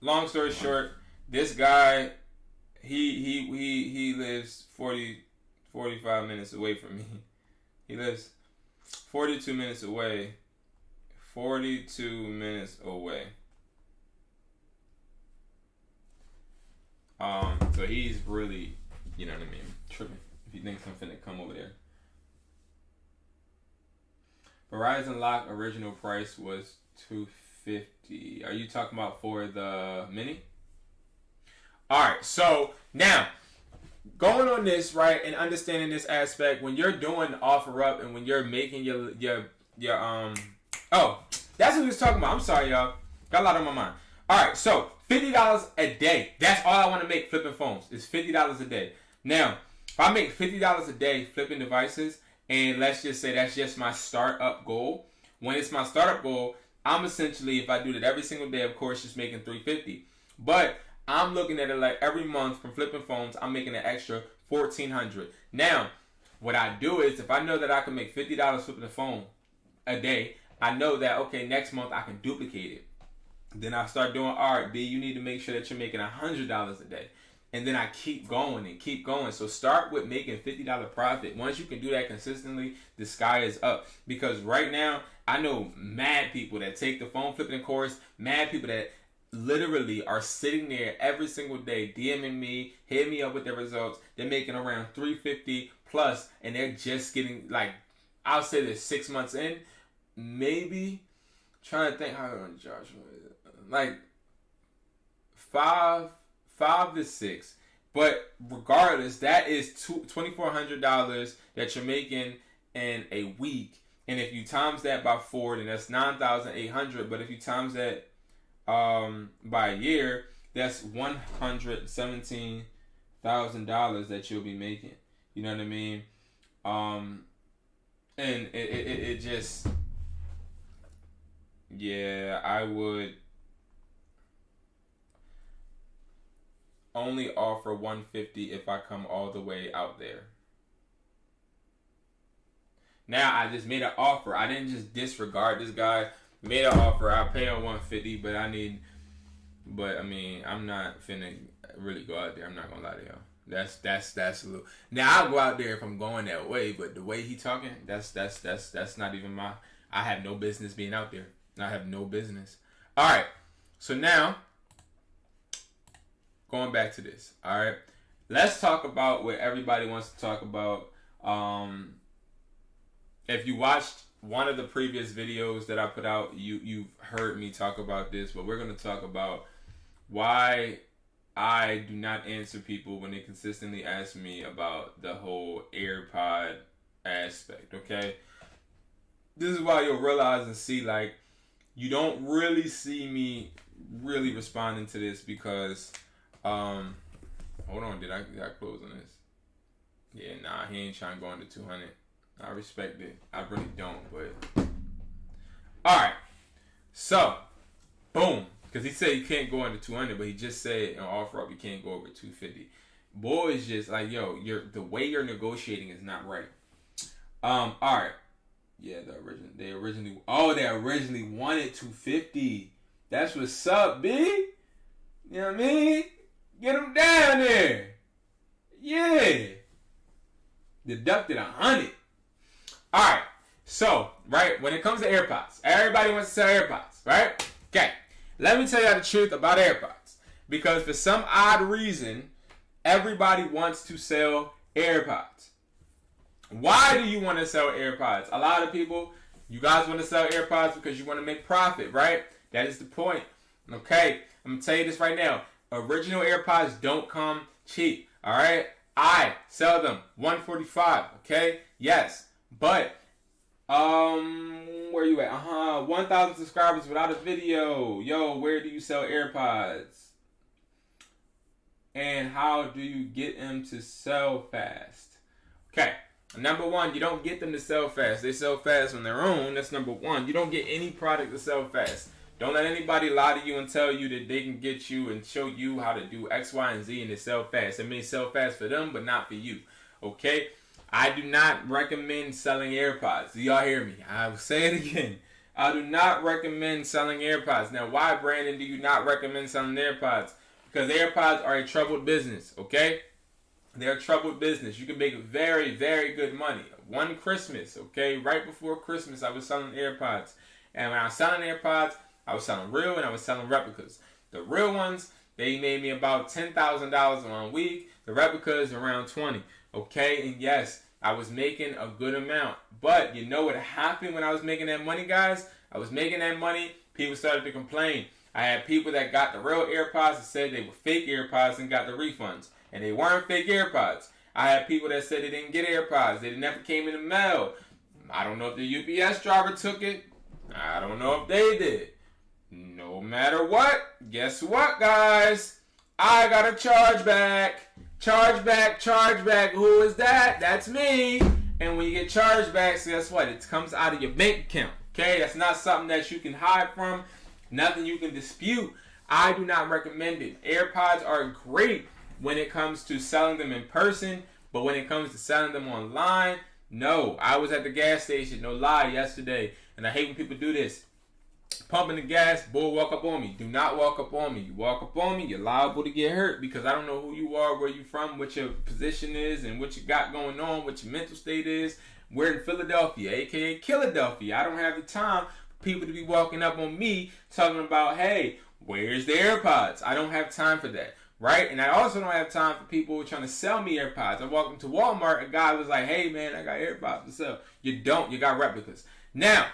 Long story short, this guy, he lives 45 minutes away from me. He lives 42 minutes away. 42 minutes away. So he's really, you know what I mean, tripping if he thinks I'm finna come over there. Verizon Lock original price was $250. Are you talking about for the mini? Alright, so now going on this, right, and understanding this aspect, when you're doing offer up and when you're making your oh, that's what we was talking about. I'm sorry, y'all. Got a lot on my mind. Alright, so $50 a day. That's all I want to make flipping phones. It's $50 a day. Now, if I make $50 a day flipping devices, and let's just say that's just my startup goal. When it's my startup goal, I'm essentially, if I do that every single day, of course, just making $350. But I'm looking at it like every month from flipping phones, I'm making an extra $1,400. Now, what I do is, if I know that I can make $50 flipping a phone a day, I know that, okay, next month I can duplicate it. Then I start doing, all right, B, you need to make sure that you're making $100 a day. And then I keep going and keep going. So start with making $50 profit. Once you can do that consistently, the sky is up. Because right now, I know mad people that take the phone flipping course, mad people that literally are sitting there every single day DMing me, hitting me up with their results. They're making around $350 plus, and they're just getting, like, I'll say they're 6 months in, maybe. Trying to think how I'm gonna charge, like five to six. But regardless, that is $2,400 that you're making in a week. And if you times that by 4, then that's $9,800. But if you times that by a year, that's $117,000 that you'll be making. You know what I mean? And it just, yeah, I would only offer $150 if I come all the way out there. Now I just made an offer. I didn't just disregard this guy. Made an offer. I'll pay him $150, but I mean, I'm not finna really go out there. I'm not gonna lie to y'all. That's a little. Now I'll go out there if I'm going that way, but the way he talking, that's not even my. I have no business being out there. I have no business. All right. So now, going back to this. All right. Let's talk about what everybody wants to talk about. If you watched one of the previous videos that I put out, you've heard me talk about this, but we're going to talk about why I do not answer people when they consistently ask me about the whole AirPod aspect, okay? This is why you'll realize and see, like, you don't really see me really responding to this because, hold on, did I close on this? Yeah, nah, he ain't trying to go under 200. I respect it. I really don't, but... Alright. So, boom. Because he said you can't go under 200, but he just said on offer up you can't go over 250. Boy, it's just like, yo, the way you're negotiating is not right. Alright. Yeah, they originally wanted 250. That's what's up, B. You know what I mean? Get them down there. Yeah. Deducted 100. All right. So, right, when it comes to AirPods, everybody wants to sell AirPods, right? Okay. Let me tell you the truth about AirPods. Because for some odd reason, everybody wants to sell AirPods. Why do you want to sell AirPods? A lot of people, you guys want to sell AirPods because you want to make profit, right? That is the point. Okay. I'm going to tell you this right now. Original AirPods don't come cheap. All right. I sell them $145. Okay. Yes. But, where you at? 1,000 subscribers without a video. Yo, where do you sell AirPods? And how do you get them to sell fast? Okay. Number one, you don't get them to sell fast. They sell fast on their own. That's number one. You don't get any product to sell fast. Don't let anybody lie to you and tell you that they can get you and show you how to do X, Y, and Z and they sell fast. It may sell fast for them, but not for you. Okay? I do not recommend selling AirPods. Do y'all hear me? I will say it again. I do not recommend selling AirPods. Now, why, Brandon, do you not recommend selling AirPods? Because AirPods are a troubled business, okay? They're a troubled business. You can make very, very good money. One Christmas, okay? Right before Christmas, I was selling AirPods. And when I was selling AirPods, I was selling real and I was selling replicas. The real ones, they made me about $10,000 in 1 week. The replicas around 20. Okay, and yes, I was making a good amount. But you know what happened when I was making that money, guys? I was making that money. People started to complain. I had people that got the real AirPods that said they were fake AirPods and got the refunds. And they weren't fake AirPods. I had people that said they didn't get AirPods. They never came in the mail. I don't know if the UPS driver took it. I don't know if they did. No matter what, guess what, guys? I got a chargeback. Chargeback. Who is that? That's me. And when you get chargebacks, guess what? It comes out of your bank account. Okay? That's not something that you can hide from. Nothing you can dispute. I do not recommend it. AirPods are great when it comes to selling them in person, but when it comes to selling them online, no. I was at the gas station, no lie, yesterday, and I hate when people do this. Pumping the gas, boy, walk up on me. Do not walk up on me. You walk up on me, you're liable to get hurt because I don't know who you are, where you from, what your position is, and what you got going on, what your mental state is. We're in Philadelphia, aka Philadelphia. I don't have the time for people to be walking up on me talking about, hey, Where's the AirPods? I don't have time for that, right? And I also don't have time for people trying to sell me AirPods. I walked into Walmart, a guy was like, hey man, I got AirPods to sell. You don't, you got replicas. Now,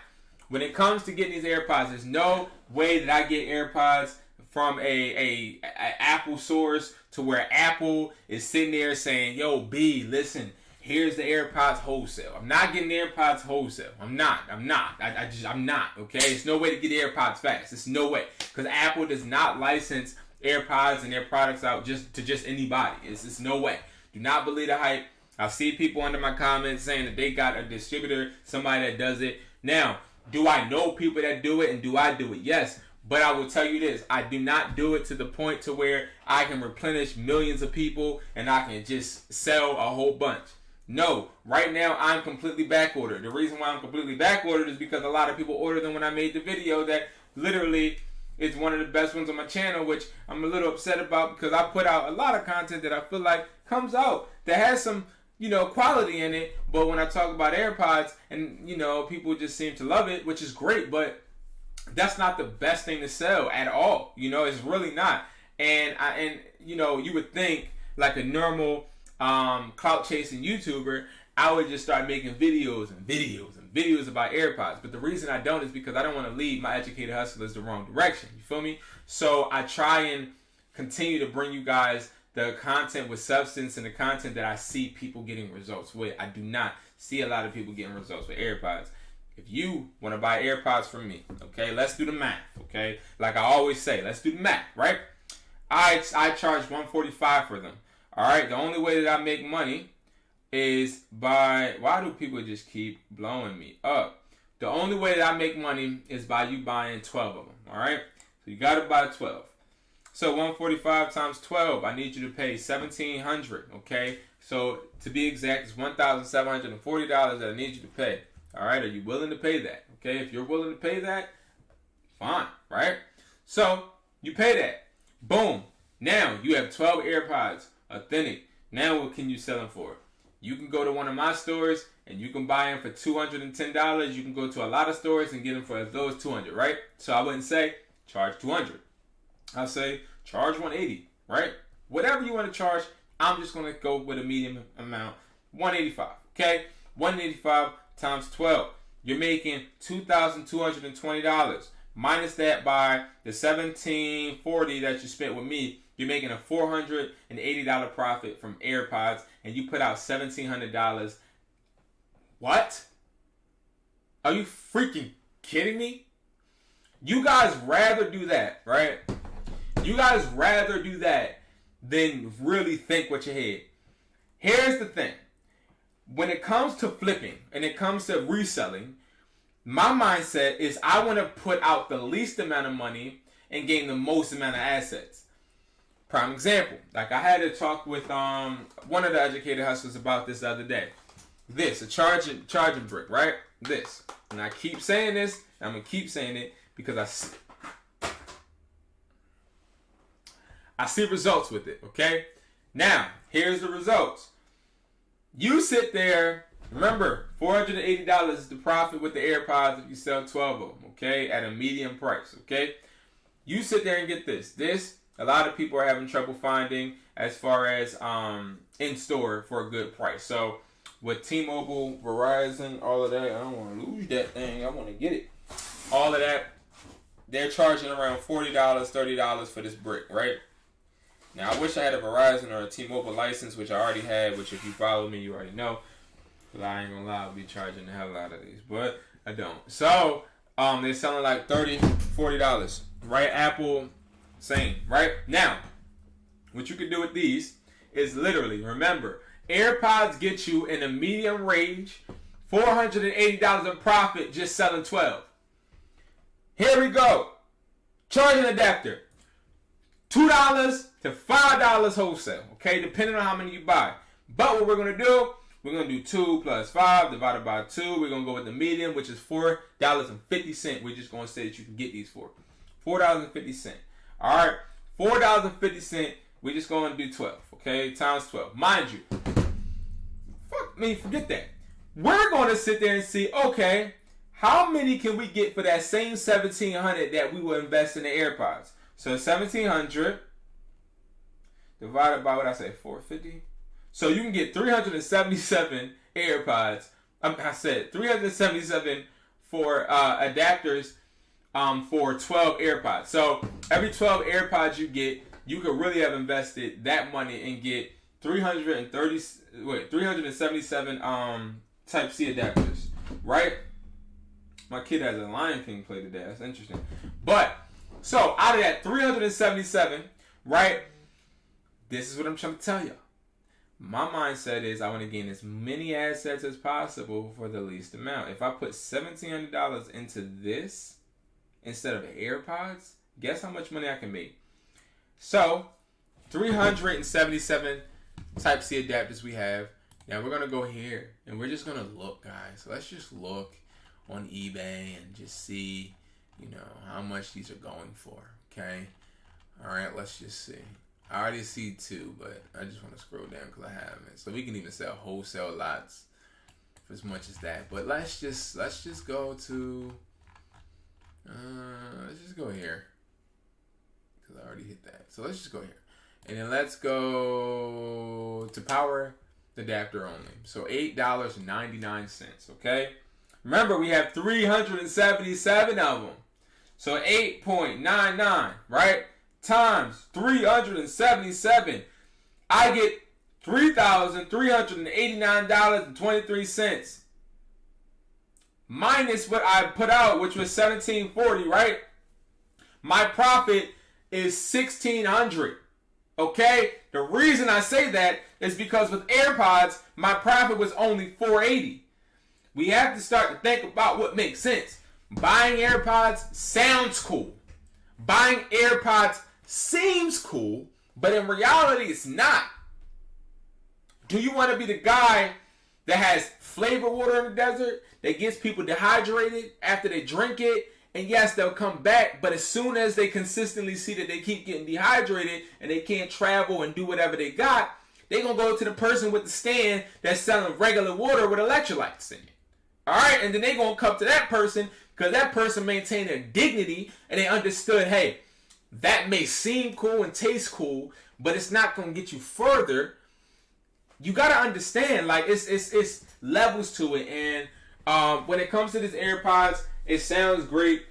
when it comes to getting these AirPods, there's no way that I get AirPods from a Apple source to where Apple is sitting there saying, yo, B, listen, here's the AirPods wholesale. I'm not getting the AirPods wholesale. I'm not, okay? It's no way to get the AirPods fast. It's no way. Because Apple does not license AirPods and their products out to just anybody. It's no way. Do not believe the hype. I see people under my comments saying that they got a distributor, somebody that does it. Now, do I know people that do it and do I do it? Yes. But I will tell you this, I do not do it to the point to where I can replenish millions of people and I can just sell a whole bunch. No, right now I'm completely back ordered. The reason why I'm completely back ordered is because a lot of people ordered them when I made the video that literally is one of the best ones on my channel, which I'm a little upset about because I put out a lot of content that I feel like comes out that has some, quality in it. But when I talk about AirPods and, people just seem to love it, which is great, but that's not the best thing to sell at all. It's really not. And you would think like a normal clout chasing YouTuber, I would just start making videos about AirPods. But the reason I don't is because I don't want to lead my educated hustlers the wrong direction. You feel me? So I try and continue to bring you guys the content with substance and the content that I see people getting results with. I do not see a lot of people getting results with AirPods. If you want to buy AirPods from me, okay, let's do the math, okay? Like I always say, let's do the math, right? I charge $145 for them. All right, the only way that I make money is by, why do people just keep blowing me up? The only way that I make money is by you buying 12 of them, all right? So you got to buy 12. So 145 times 12, I need you to pay $1,700, okay? So to be exact, it's $1,740 that I need you to pay. All right, are you willing to pay that? Okay, if you're willing to pay that, fine, right? So you pay that. Boom. Now you have 12 AirPods, authentic. Now what can you sell them for? You can go to one of my stores and you can buy them for $210. You can go to a lot of stores and get them for as low as $200, right? So I wouldn't say charge $200. I'll say charge $180, right? Whatever you want to charge, I'm just going to go with a medium amount, $185, okay? $185 times 12. You're making $2,220. Minus that by the $1,740 that you spent with me, you're making a $480 profit from AirPods, and you put out $1,700. What? Are you freaking kidding me? You guys rather do that, right? You guys rather do that than really think with your head. Here's the thing. When it comes to flipping and it comes to reselling, my mindset is I want to put out the least amount of money and gain the most amount of assets. Prime example, like I had to talk with one of the educated hustlers about this the other day. This, a charging brick, right? This. And I keep saying this, and I'm going to keep saying it because I see results with it, okay? Now, here's the results. You sit there, remember, $480 is the profit with the AirPods if you sell 12 of them, okay, at a medium price, okay? You sit there and get this. This, a lot of people are having trouble finding as far as in store for a good price. So with T-Mobile, Verizon, all of that, I don't want to lose that thing. I want to get it. All of that, they're charging around $40, $30 for this brick, right? Now, I wish I had a Verizon or a T-Mobile license, which I already had, which if you follow me, you already know. But I ain't gonna lie, I'll be charging the hell out of these. But I don't. So, they're selling like $30, $40, right? Apple, same, right? Now, what you can do with these is literally, remember, AirPods get you in a medium range, $480 in profit just selling 12. Here we go. Charging adapter. $2 to $5 wholesale, okay, depending on how many you buy. But what we're going to do, we're going to do 2 plus 5 divided by 2. We're going to go with the medium, which is $4.50. We're just going to say that you can get these for $4.50. All right, $4.50. We're just going to do 12, okay, times 12. Mind you, forget that. We're going to sit there and see, okay, how many can we get for that same $1,700 that we will invest in the AirPods? So 1,700 divided by what I say, 450. So you can get 377 AirPods. I said 377 for adapters for 12 AirPods. So every 12 AirPods you get, you could really have invested that money and get 377 Type C adapters, right? My kid has a Lion King play today. That's interesting. But so out of that 377, right? This is what I'm trying to tell you. My mindset is I want to gain as many assets as possible for the least amount. If I put $1,700 into this instead of AirPods, guess how much money I can make? So, 377 Type C adapters we have. Now we're going to go here and we're just going to look, guys. So let's just look on eBay and just see, how much these are going for, okay? All right, let's just see. I already see two, but I just want to scroll down because I haven't. So we can even sell wholesale lots for as much as that. But let's just go to let's just go here because I already hit that. So let's just go here, and then let's go to power adapter only. So $8.99. Okay. Remember, we have 377 of them. So 8.99, right? Times 377, I get $3,389.23 minus what I put out, which was $1,740, right? My profit is $1,600. Okay? The reason I say that is because with AirPods, my profit was only $480. We have to start to think about what makes sense. Buying AirPods sounds cool. Buying AirPods seems cool, but in reality, it's not. Do you want to be the guy that has flavored water in the desert that gets people dehydrated after they drink it? And yes, they'll come back, but as soon as they consistently see that they keep getting dehydrated and they can't travel and do whatever they got, they're going to go to the person with the stand that's selling regular water with electrolytes in it. All right? And then they're going to come to that person because that person maintained their dignity and they understood, hey, that may seem cool and taste cool, but it's not going to get you further. You got to understand, like, it's levels to it. And when it comes to this AirPods, it sounds great,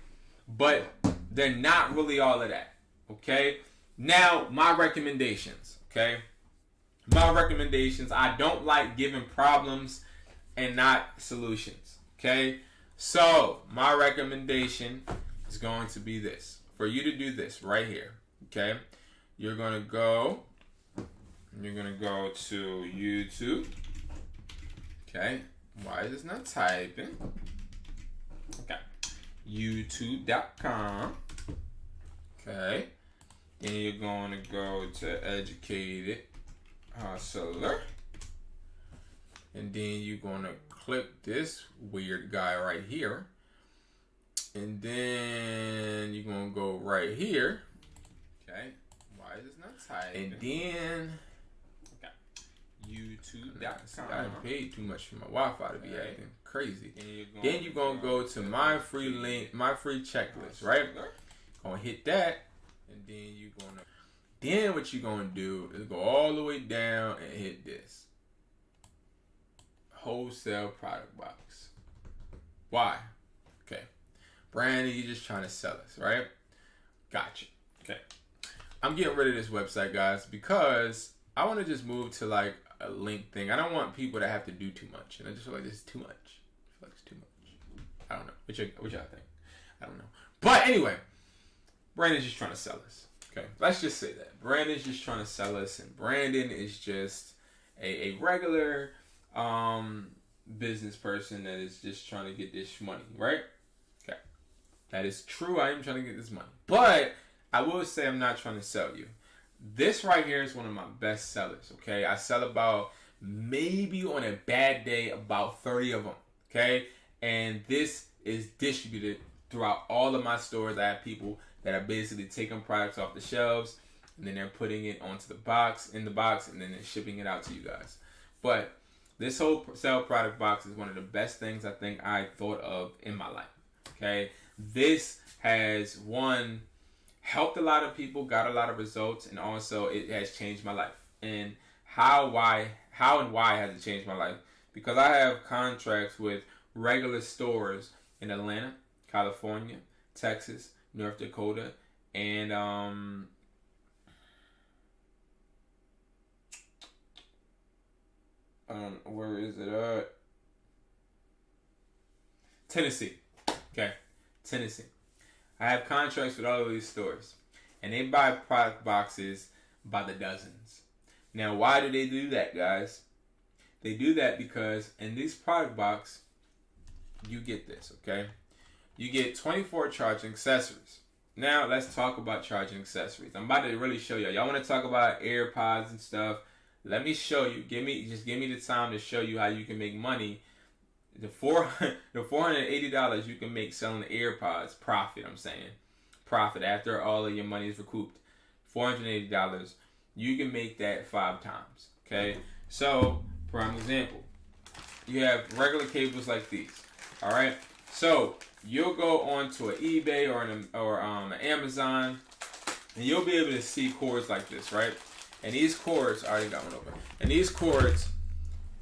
but they're not really all of that, okay? Now, my recommendations, okay? My recommendations, I don't like giving problems and not solutions, okay? So, my recommendation is going to be this. For you to do this right here, okay? You're going to go to YouTube, okay? Why is this not typing? Okay. YouTube.com, okay? Then you're going to go to Educatedhustler, and then you're going to click this weird guy right here. And then you're going to go right here. Okay. Why is this not typing? And then YouTube.com. I paid too much for my Wi-Fi to be acting crazy. Then you're going to go to my free link, my free checklist, right? Going to hit that. And then you're going to... Then what you're going to do is go all the way down and hit this. Wholesale product box. Why? Okay. Brandon, you're just trying to sell us, right? Gotcha. Okay. I'm getting rid of this website, guys, because I want to just move to like a link thing. I don't want people to have to do too much. And I just feel like this is too much. I feel like it's too much. I don't know. What y'all think? I don't know. But anyway, Brandon's just trying to sell us. Okay. Let's just say that. Brandon's just trying to sell us. And Brandon is just a regular business person that is just trying to get this money, right? Okay. That is true. I am trying to get this money. But I will say I'm not trying to sell you. This right here is one of my best sellers, okay? I sell about, maybe on a bad day, about 30 of them, okay? And this is distributed throughout all of my stores. I have people that are basically taking products off the shelves, and then they're putting it onto the box, in the box, and then they're shipping it out to you guys. But this whole sell product box is one of the best things I think I thought of in my life, okay? This has helped a lot of people, got a lot of results, and also it has changed my life. And how and why has it changed my life? Because I have contracts with regular stores in Atlanta, California, Texas, North Dakota, and where is it at? Tennessee. Okay, Tennessee. I have contracts with all of these stores, and they buy product boxes by the dozens. Now, why do they do that, guys? They do that because in this product box, you get this, okay? You get 24 charging accessories. Now, let's talk about charging accessories. I'm about to really show y'all. Y'all want to talk about AirPods and stuff? Let me show you. Give me the time to show you how you can make money. The $480 you can make selling AirPods, profit, I'm saying. Profit after all of your money is recouped. $480. You can make that 5 times. Okay? So, prime example. You have regular cables like these. Alright? So, you'll go onto an eBay or an Amazon, and you'll be able to see cords like this, right? And these cords, I already got one open. And these cords,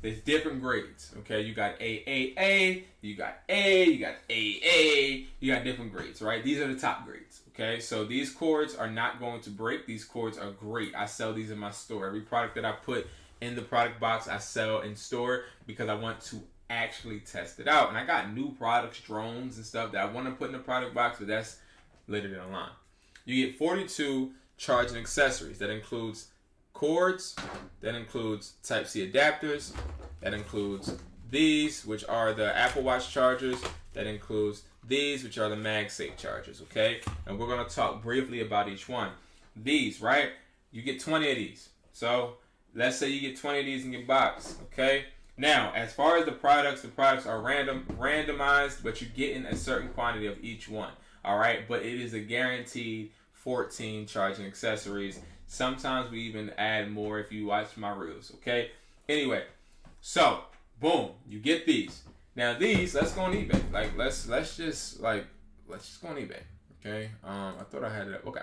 there's different grades, okay? You got AAA, you got A, you got AA, you got different grades, right? These are the top grades, okay? So these cords are not going to break. These cords are great. I sell these in my store. Every product that I put in the product box, I sell in store because I want to actually test it out. And I got new products, drones and stuff that I want to put in the product box, but that's later down the line. You get 42 charging accessories. That includes cords, that includes Type-C adapters, that includes these, which are the Apple Watch chargers, that includes these, which are the MagSafe chargers, okay? And we're going to talk briefly about each one. These, right? You get 20 of these. So, let's say you get 20 of these in your box, okay? Now, as far as the products are randomized, but you're getting a certain quantity of each one, all right? But it is a guaranteed 14 charging accessories. Sometimes we even add more if you watch my reels, okay? Anyway, so boom, you get these. Now these, let's go on eBay. Like let's just go on eBay, okay? I thought I had it up. Okay,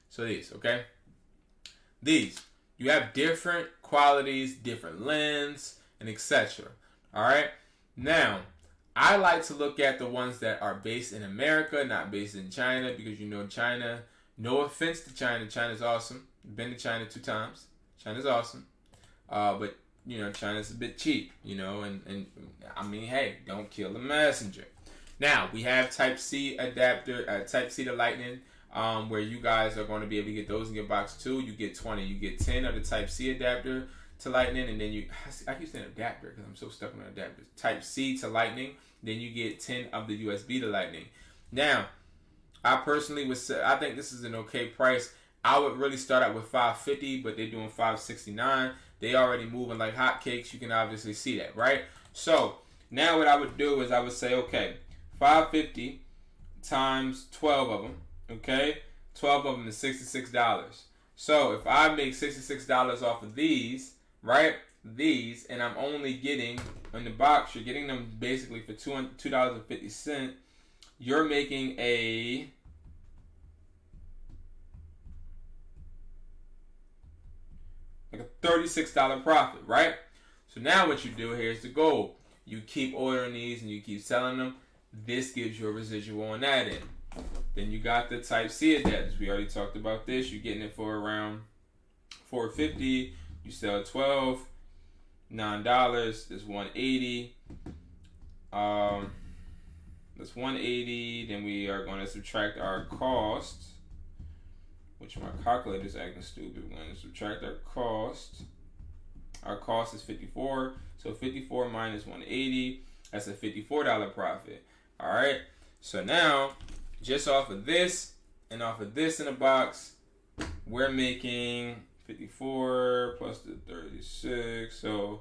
so these, okay? These, you have different qualities, different lens, and etc. All right. Now, I like to look at the ones that are based in America, not based in China, because you know China. No offense to China. China's awesome. Been to China 2 times. China's awesome. But, you know, China's a bit cheap, you know, and I mean, hey, don't kill the messenger. Now, we have Type-C adapter, Type-C to Lightning, where you guys are going to be able to get those in your box too. You get 20. You get 10 of the Type-C adapter to Lightning, and then I keep saying adapter because I'm so stuck on adapters. Type-C to Lightning, then you get 10 of the USB to Lightning. Now, I personally would say, I think this is an okay price. I would really start out with $550, but they're doing $569. They already moving like hotcakes. You can obviously see that, right? So now what I would do is I would say, okay, $550 times 12 of them, okay? 12 of them is $66. So if I make $66 off of these, right? These, and I'm only getting, in the box, you're getting them basically for $2.50. You're making a $36 profit, right? So now what you do, here's the goal. You keep ordering these and you keep selling them. This gives you a residual on that end. Then you got the Type-C adapters. We already talked about this. You're getting it for around $450. You sell 12, $9. That's $180. That's $180. Then we are going to subtract our cost, which my calculator is acting stupid. We're going to subtract our cost. Our cost is $54. So 54 minus 180, that's a $54 profit. All right. So now, just off of this and off of this in the box, we're making 54 plus the 36. So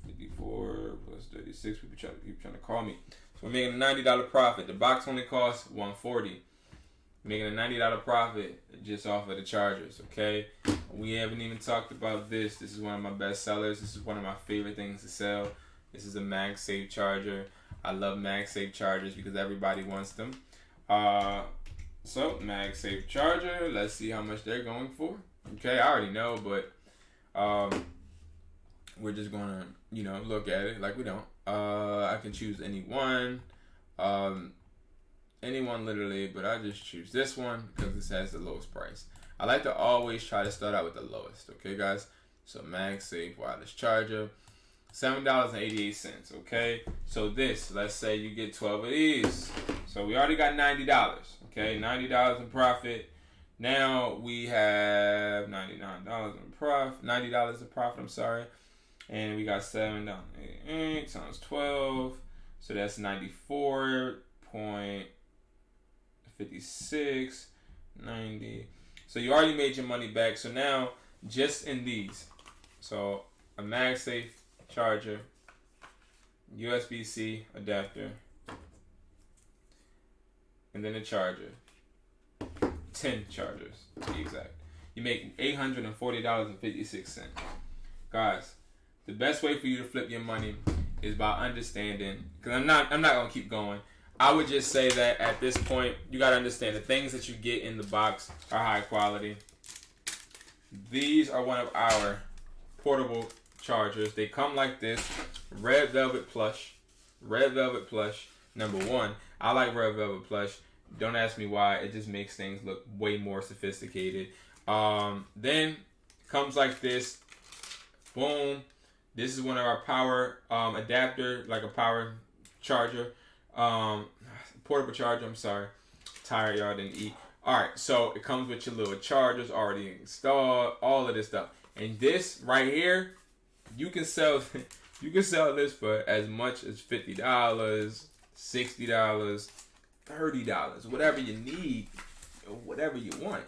54 plus 36. People trying to call me. So we're making a $90 profit. The box only costs $140. Making a $90 profit just off of the chargers, okay? We haven't even talked about this. This is one of my best sellers. This is one of my favorite things to sell. This is a MagSafe charger. I love MagSafe chargers because everybody wants them. So MagSafe charger. Let's see how much they're going for. Okay, I already know, but we're just gonna look at it like we don't. I can choose any one, anyone literally, but I just choose this one because this has the lowest price. I like to always try to start out with the lowest. Okay, guys. So MagSafe wireless charger, $7.88. Okay, so this, let's say you get 12 of these. So we already got $90. Okay, $90 in profit. Now we have $99 in profit. $90 in profit. I'm sorry, and we got $7.88 times 12. So that's 94.56, 90. So you already made your money back. So now just in these, so a MagSafe charger, USB-C adapter, and then a charger. 10 chargers to be exact. You make $840.56. Guys, the best way for you to flip your money is by understanding, because I'm not gonna keep going. I would just say that at this point, you gotta understand the things that you get in the box are high quality. These are one of our portable chargers. They come like this, red velvet plush. Red velvet plush, number one. I like red velvet plush. Don't ask me why. It just makes things look way more sophisticated. Then comes like this. Boom. This is one of our power adapter, like a power charger. Portable charger, I'm sorry. Tired, y'all didn't eat. Alright, so it comes with your little chargers already installed, all of this stuff. And this right here, you can sell this for as much as $50, $60, $30, whatever you need, or whatever you want.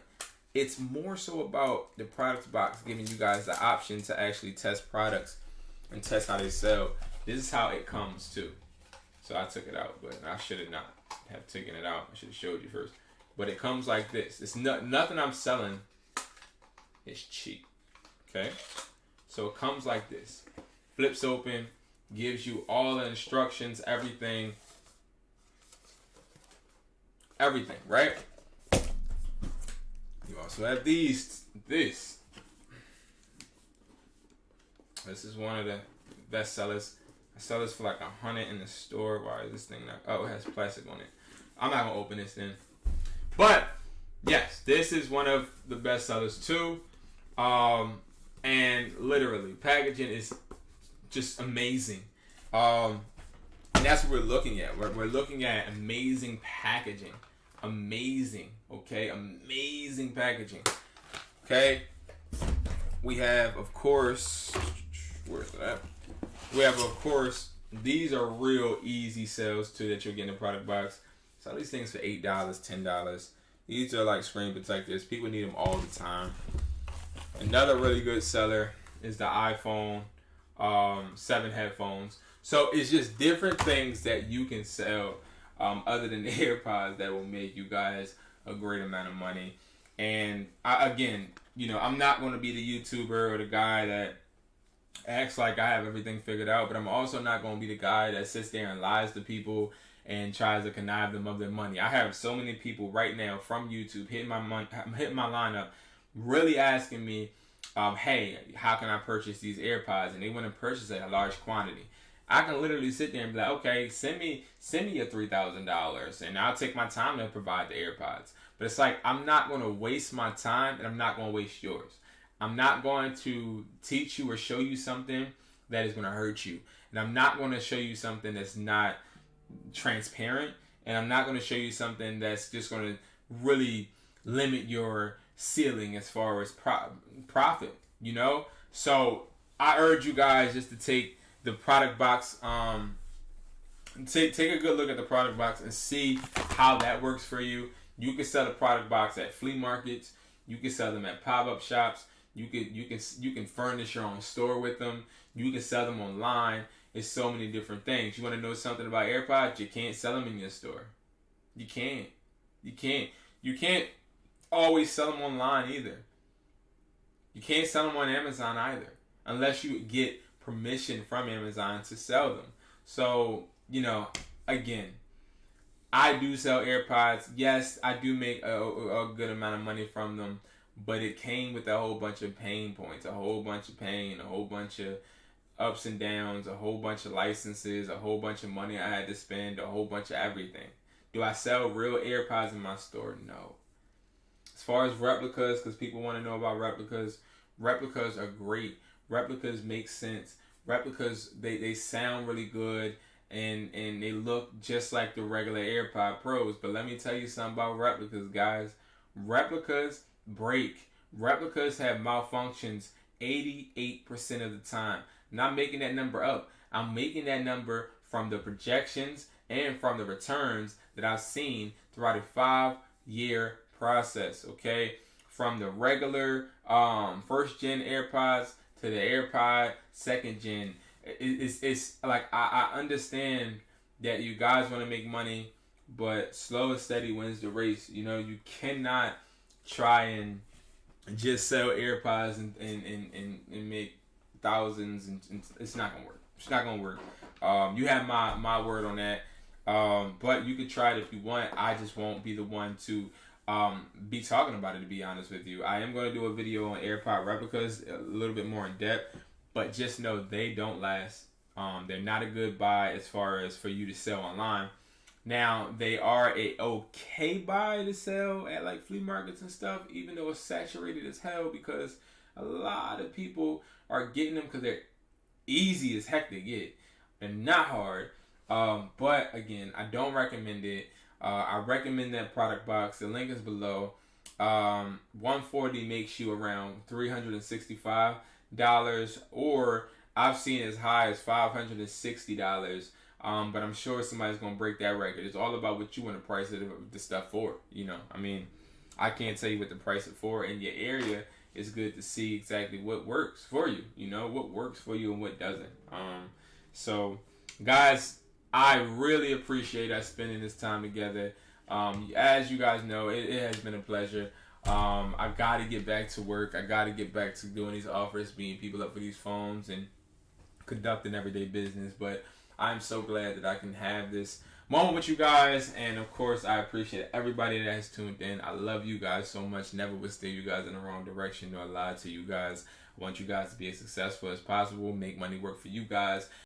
It's more so about the product box giving you guys the option to actually test products and test how they sell. This is how it comes too. So I took it out, but I should have not have taken it out. I should have showed you first. But it comes like this. It's nothing I'm selling is cheap. Okay? So it comes like this. Flips open, gives you all the instructions, everything. Everything, right? You also have these. This is one of the best sellers. I sell this for like $100 in the store. Why is this thing not? Oh, it has plastic on it. I'm not gonna open this then. But yes, this is one of the best sellers too. And literally, packaging is just amazing. And that's what we're looking at. We're looking at amazing packaging. Amazing, okay? Amazing packaging. Okay? We have, of course, where's that? We have, of course, these are real easy sales too that you'll get in the product box. Sell these things for $8, $10. These are like screen protectors. People need them all the time. Another really good seller is the iPhone 7 headphones. So it's just different things that you can sell other than the AirPods that will make you guys a great amount of money. And again, I'm not going to be the YouTuber or the guy that acts like I have everything figured out, but I'm also not going to be the guy that sits there and lies to people and tries to connive them of their money. I have so many people right now from YouTube hitting my lineup, really asking me, hey, how can I purchase these AirPods? And they want to purchase at a large quantity. I can literally sit there and be like, okay, send me your $3,000, and I'll take my time to provide the AirPods. But it's like, I'm not going to waste my time, and I'm not going to waste yours. I'm not going to teach you or show you something that is going to hurt you. And I'm not going to show you something that's not transparent. And I'm not going to show you something that's just going to really limit your ceiling as far as profit, So I urge you guys just to take the product box, take a good look at the product box and see how that works for you. You can sell the product box at flea markets. You can sell them at pop-up shops. You can furnish your own store with them. You can sell them online. It's so many different things. You want to know something about AirPods? You can't sell them in your store. You can't. You can't always sell them online either. You can't sell them on Amazon either, unless you get permission from Amazon to sell them. So, again, I do sell AirPods. Yes, I do make a good amount of money from them, but it came with a whole bunch of pain points, a whole bunch of pain, a whole bunch of ups and downs, a whole bunch of licenses, a whole bunch of money I had to spend, a whole bunch of everything. Do I sell real AirPods in my store? No. As far as replicas, because people want to know about replicas, replicas are great. Replicas make sense. Replicas, they sound really good, and they look just like the regular AirPod Pros. But let me tell you something about replicas, guys. Replicas break. Replicas have malfunctions 88% of the time. Not making that number up. I'm making that number from the projections and from the returns that I've seen throughout a 5-year process, okay? From the regular first gen AirPods to the AirPod second gen. It's like I understand that you guys want to make money, but slow and steady wins the race. You know, you cannot try and just sell AirPods and make thousands, and it's not gonna work. It's not gonna work. You have my word on that. But you could try it if you want. I just won't be the one to be talking about it, to be honest with you. I am going to do a video on AirPod replicas a little bit more in depth, but just know they don't last. They're not a good buy as far as for you to sell online. Now, they are a okay buy to sell at like flea markets and stuff, even though it's saturated as hell, because a lot of people are getting them because they're easy as heck to get. They're not hard. But again, I don't recommend it. I recommend that product box. The link is below. 140 makes you around $365, or I've seen as high as $560. But I'm sure somebody's gonna break that record. It's all about what you want to price the stuff for. You know, I mean, I can't tell you what to price it for in your area. It's good to see exactly what works for you. You know, what works for you and what doesn't. So, guys, I really appreciate us spending this time together. As you guys know, it has been a pleasure. I got to get back to work. I got to get back to doing these offers, being people up for these phones, and conducting everyday business. But I'm so glad that I can have this moment with you guys. And, of course, I appreciate everybody that has tuned in. I love you guys so much. Never would steer you guys in the wrong direction nor lie to you guys. I want you guys to be as successful as possible, make money work for you guys.